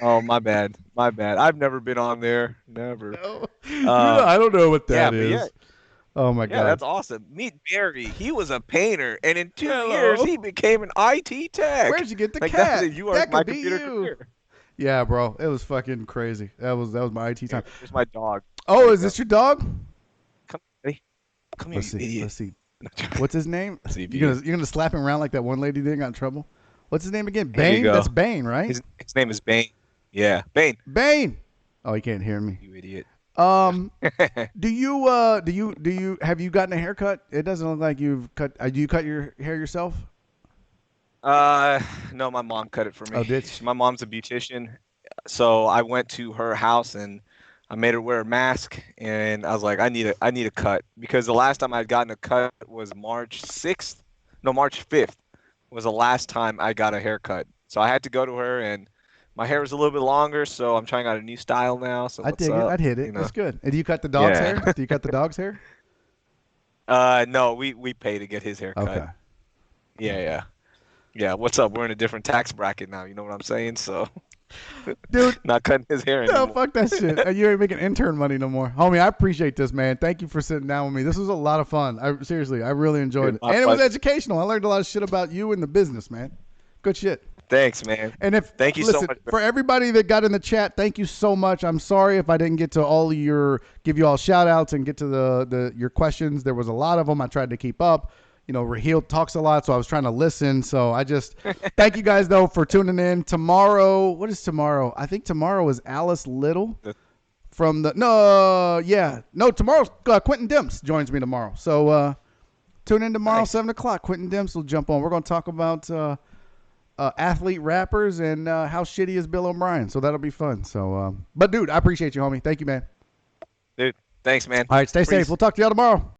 Oh, my bad. My bad. I've never been on there. Never. no. Um, I don't know what yeah, that but yeah, is. Oh my yeah, god. that's awesome. Meet Barry. He was a painter, and in 2 years, Hello. he became an IT tech. Where'd you get the Like that's cat? it. You are That my could be computer you. career. Yeah, bro. It was fucking crazy. That was my IT time. Here's my dog. Oh, Gotta is go. this your dog? Come, ready? Come here, Let's you see. idiot. Let's see. What's his name? Let's see if You're he gonna you're gonna slap him around like that one lady did and got in trouble. What's his name again? Here you Bane. go. That's Bane, right? His name is Bane. Yeah, Bane. Bane. Oh, he can't hear me. You idiot. Um, do you have you gotten a haircut? It doesn't look like you've cut. Do you cut your hair yourself? Uh, no, my mom cut it for Oh, me. did My mom's a beautician, so I went to her house and I made her wear a mask, and I was like, I need a cut because the last time I'd gotten a cut was March 6th, no, March 5th was the last time I got a haircut. So I had to go to her, and my hair was a little bit longer, so I'm trying out a new style now. So I what's dig it. up? I'd hit it. You know? That's good. And do you cut the dog's Yeah. hair? Do you cut the dog's hair? No, we pay to get his hair cut. Okay. Yeah, yeah. Yeah, what's up? We're in a different tax bracket now, you know what I'm saying? So Dude, not cutting his hair no, anymore. fuck that shit. You ain't making intern money no more. Homie, I appreciate this, man. Thank you for sitting down with me. This was a lot of fun. Seriously, I really enjoyed Dude, it. my And it was pleasure. educational. I learned a lot of shit about you and the business, man. Good shit. Thanks, man. And if Thank you so listen, much. for everybody that got in the chat, thank you so much. I'm sorry if I didn't get to all of give you all shout outs and get to your questions. There was a lot of them. I tried to keep up. You know, Raheel talks a lot, so I was trying to listen. So I just thank you guys though for tuning in. Tomorrow, what is tomorrow? I think tomorrow is Alice Little from the tomorrow's Quentin Dimps joins me tomorrow. So tune in tomorrow, Nice. 7:00. Quentin Dimps will jump on. We're going to talk about athlete rappers and how shitty is Bill O'Brien. So that'll be fun. So, but dude, I appreciate you, homie. Thank you, man. Dude, thanks, man. All right, stay safe. Peace. We'll talk to y'all tomorrow.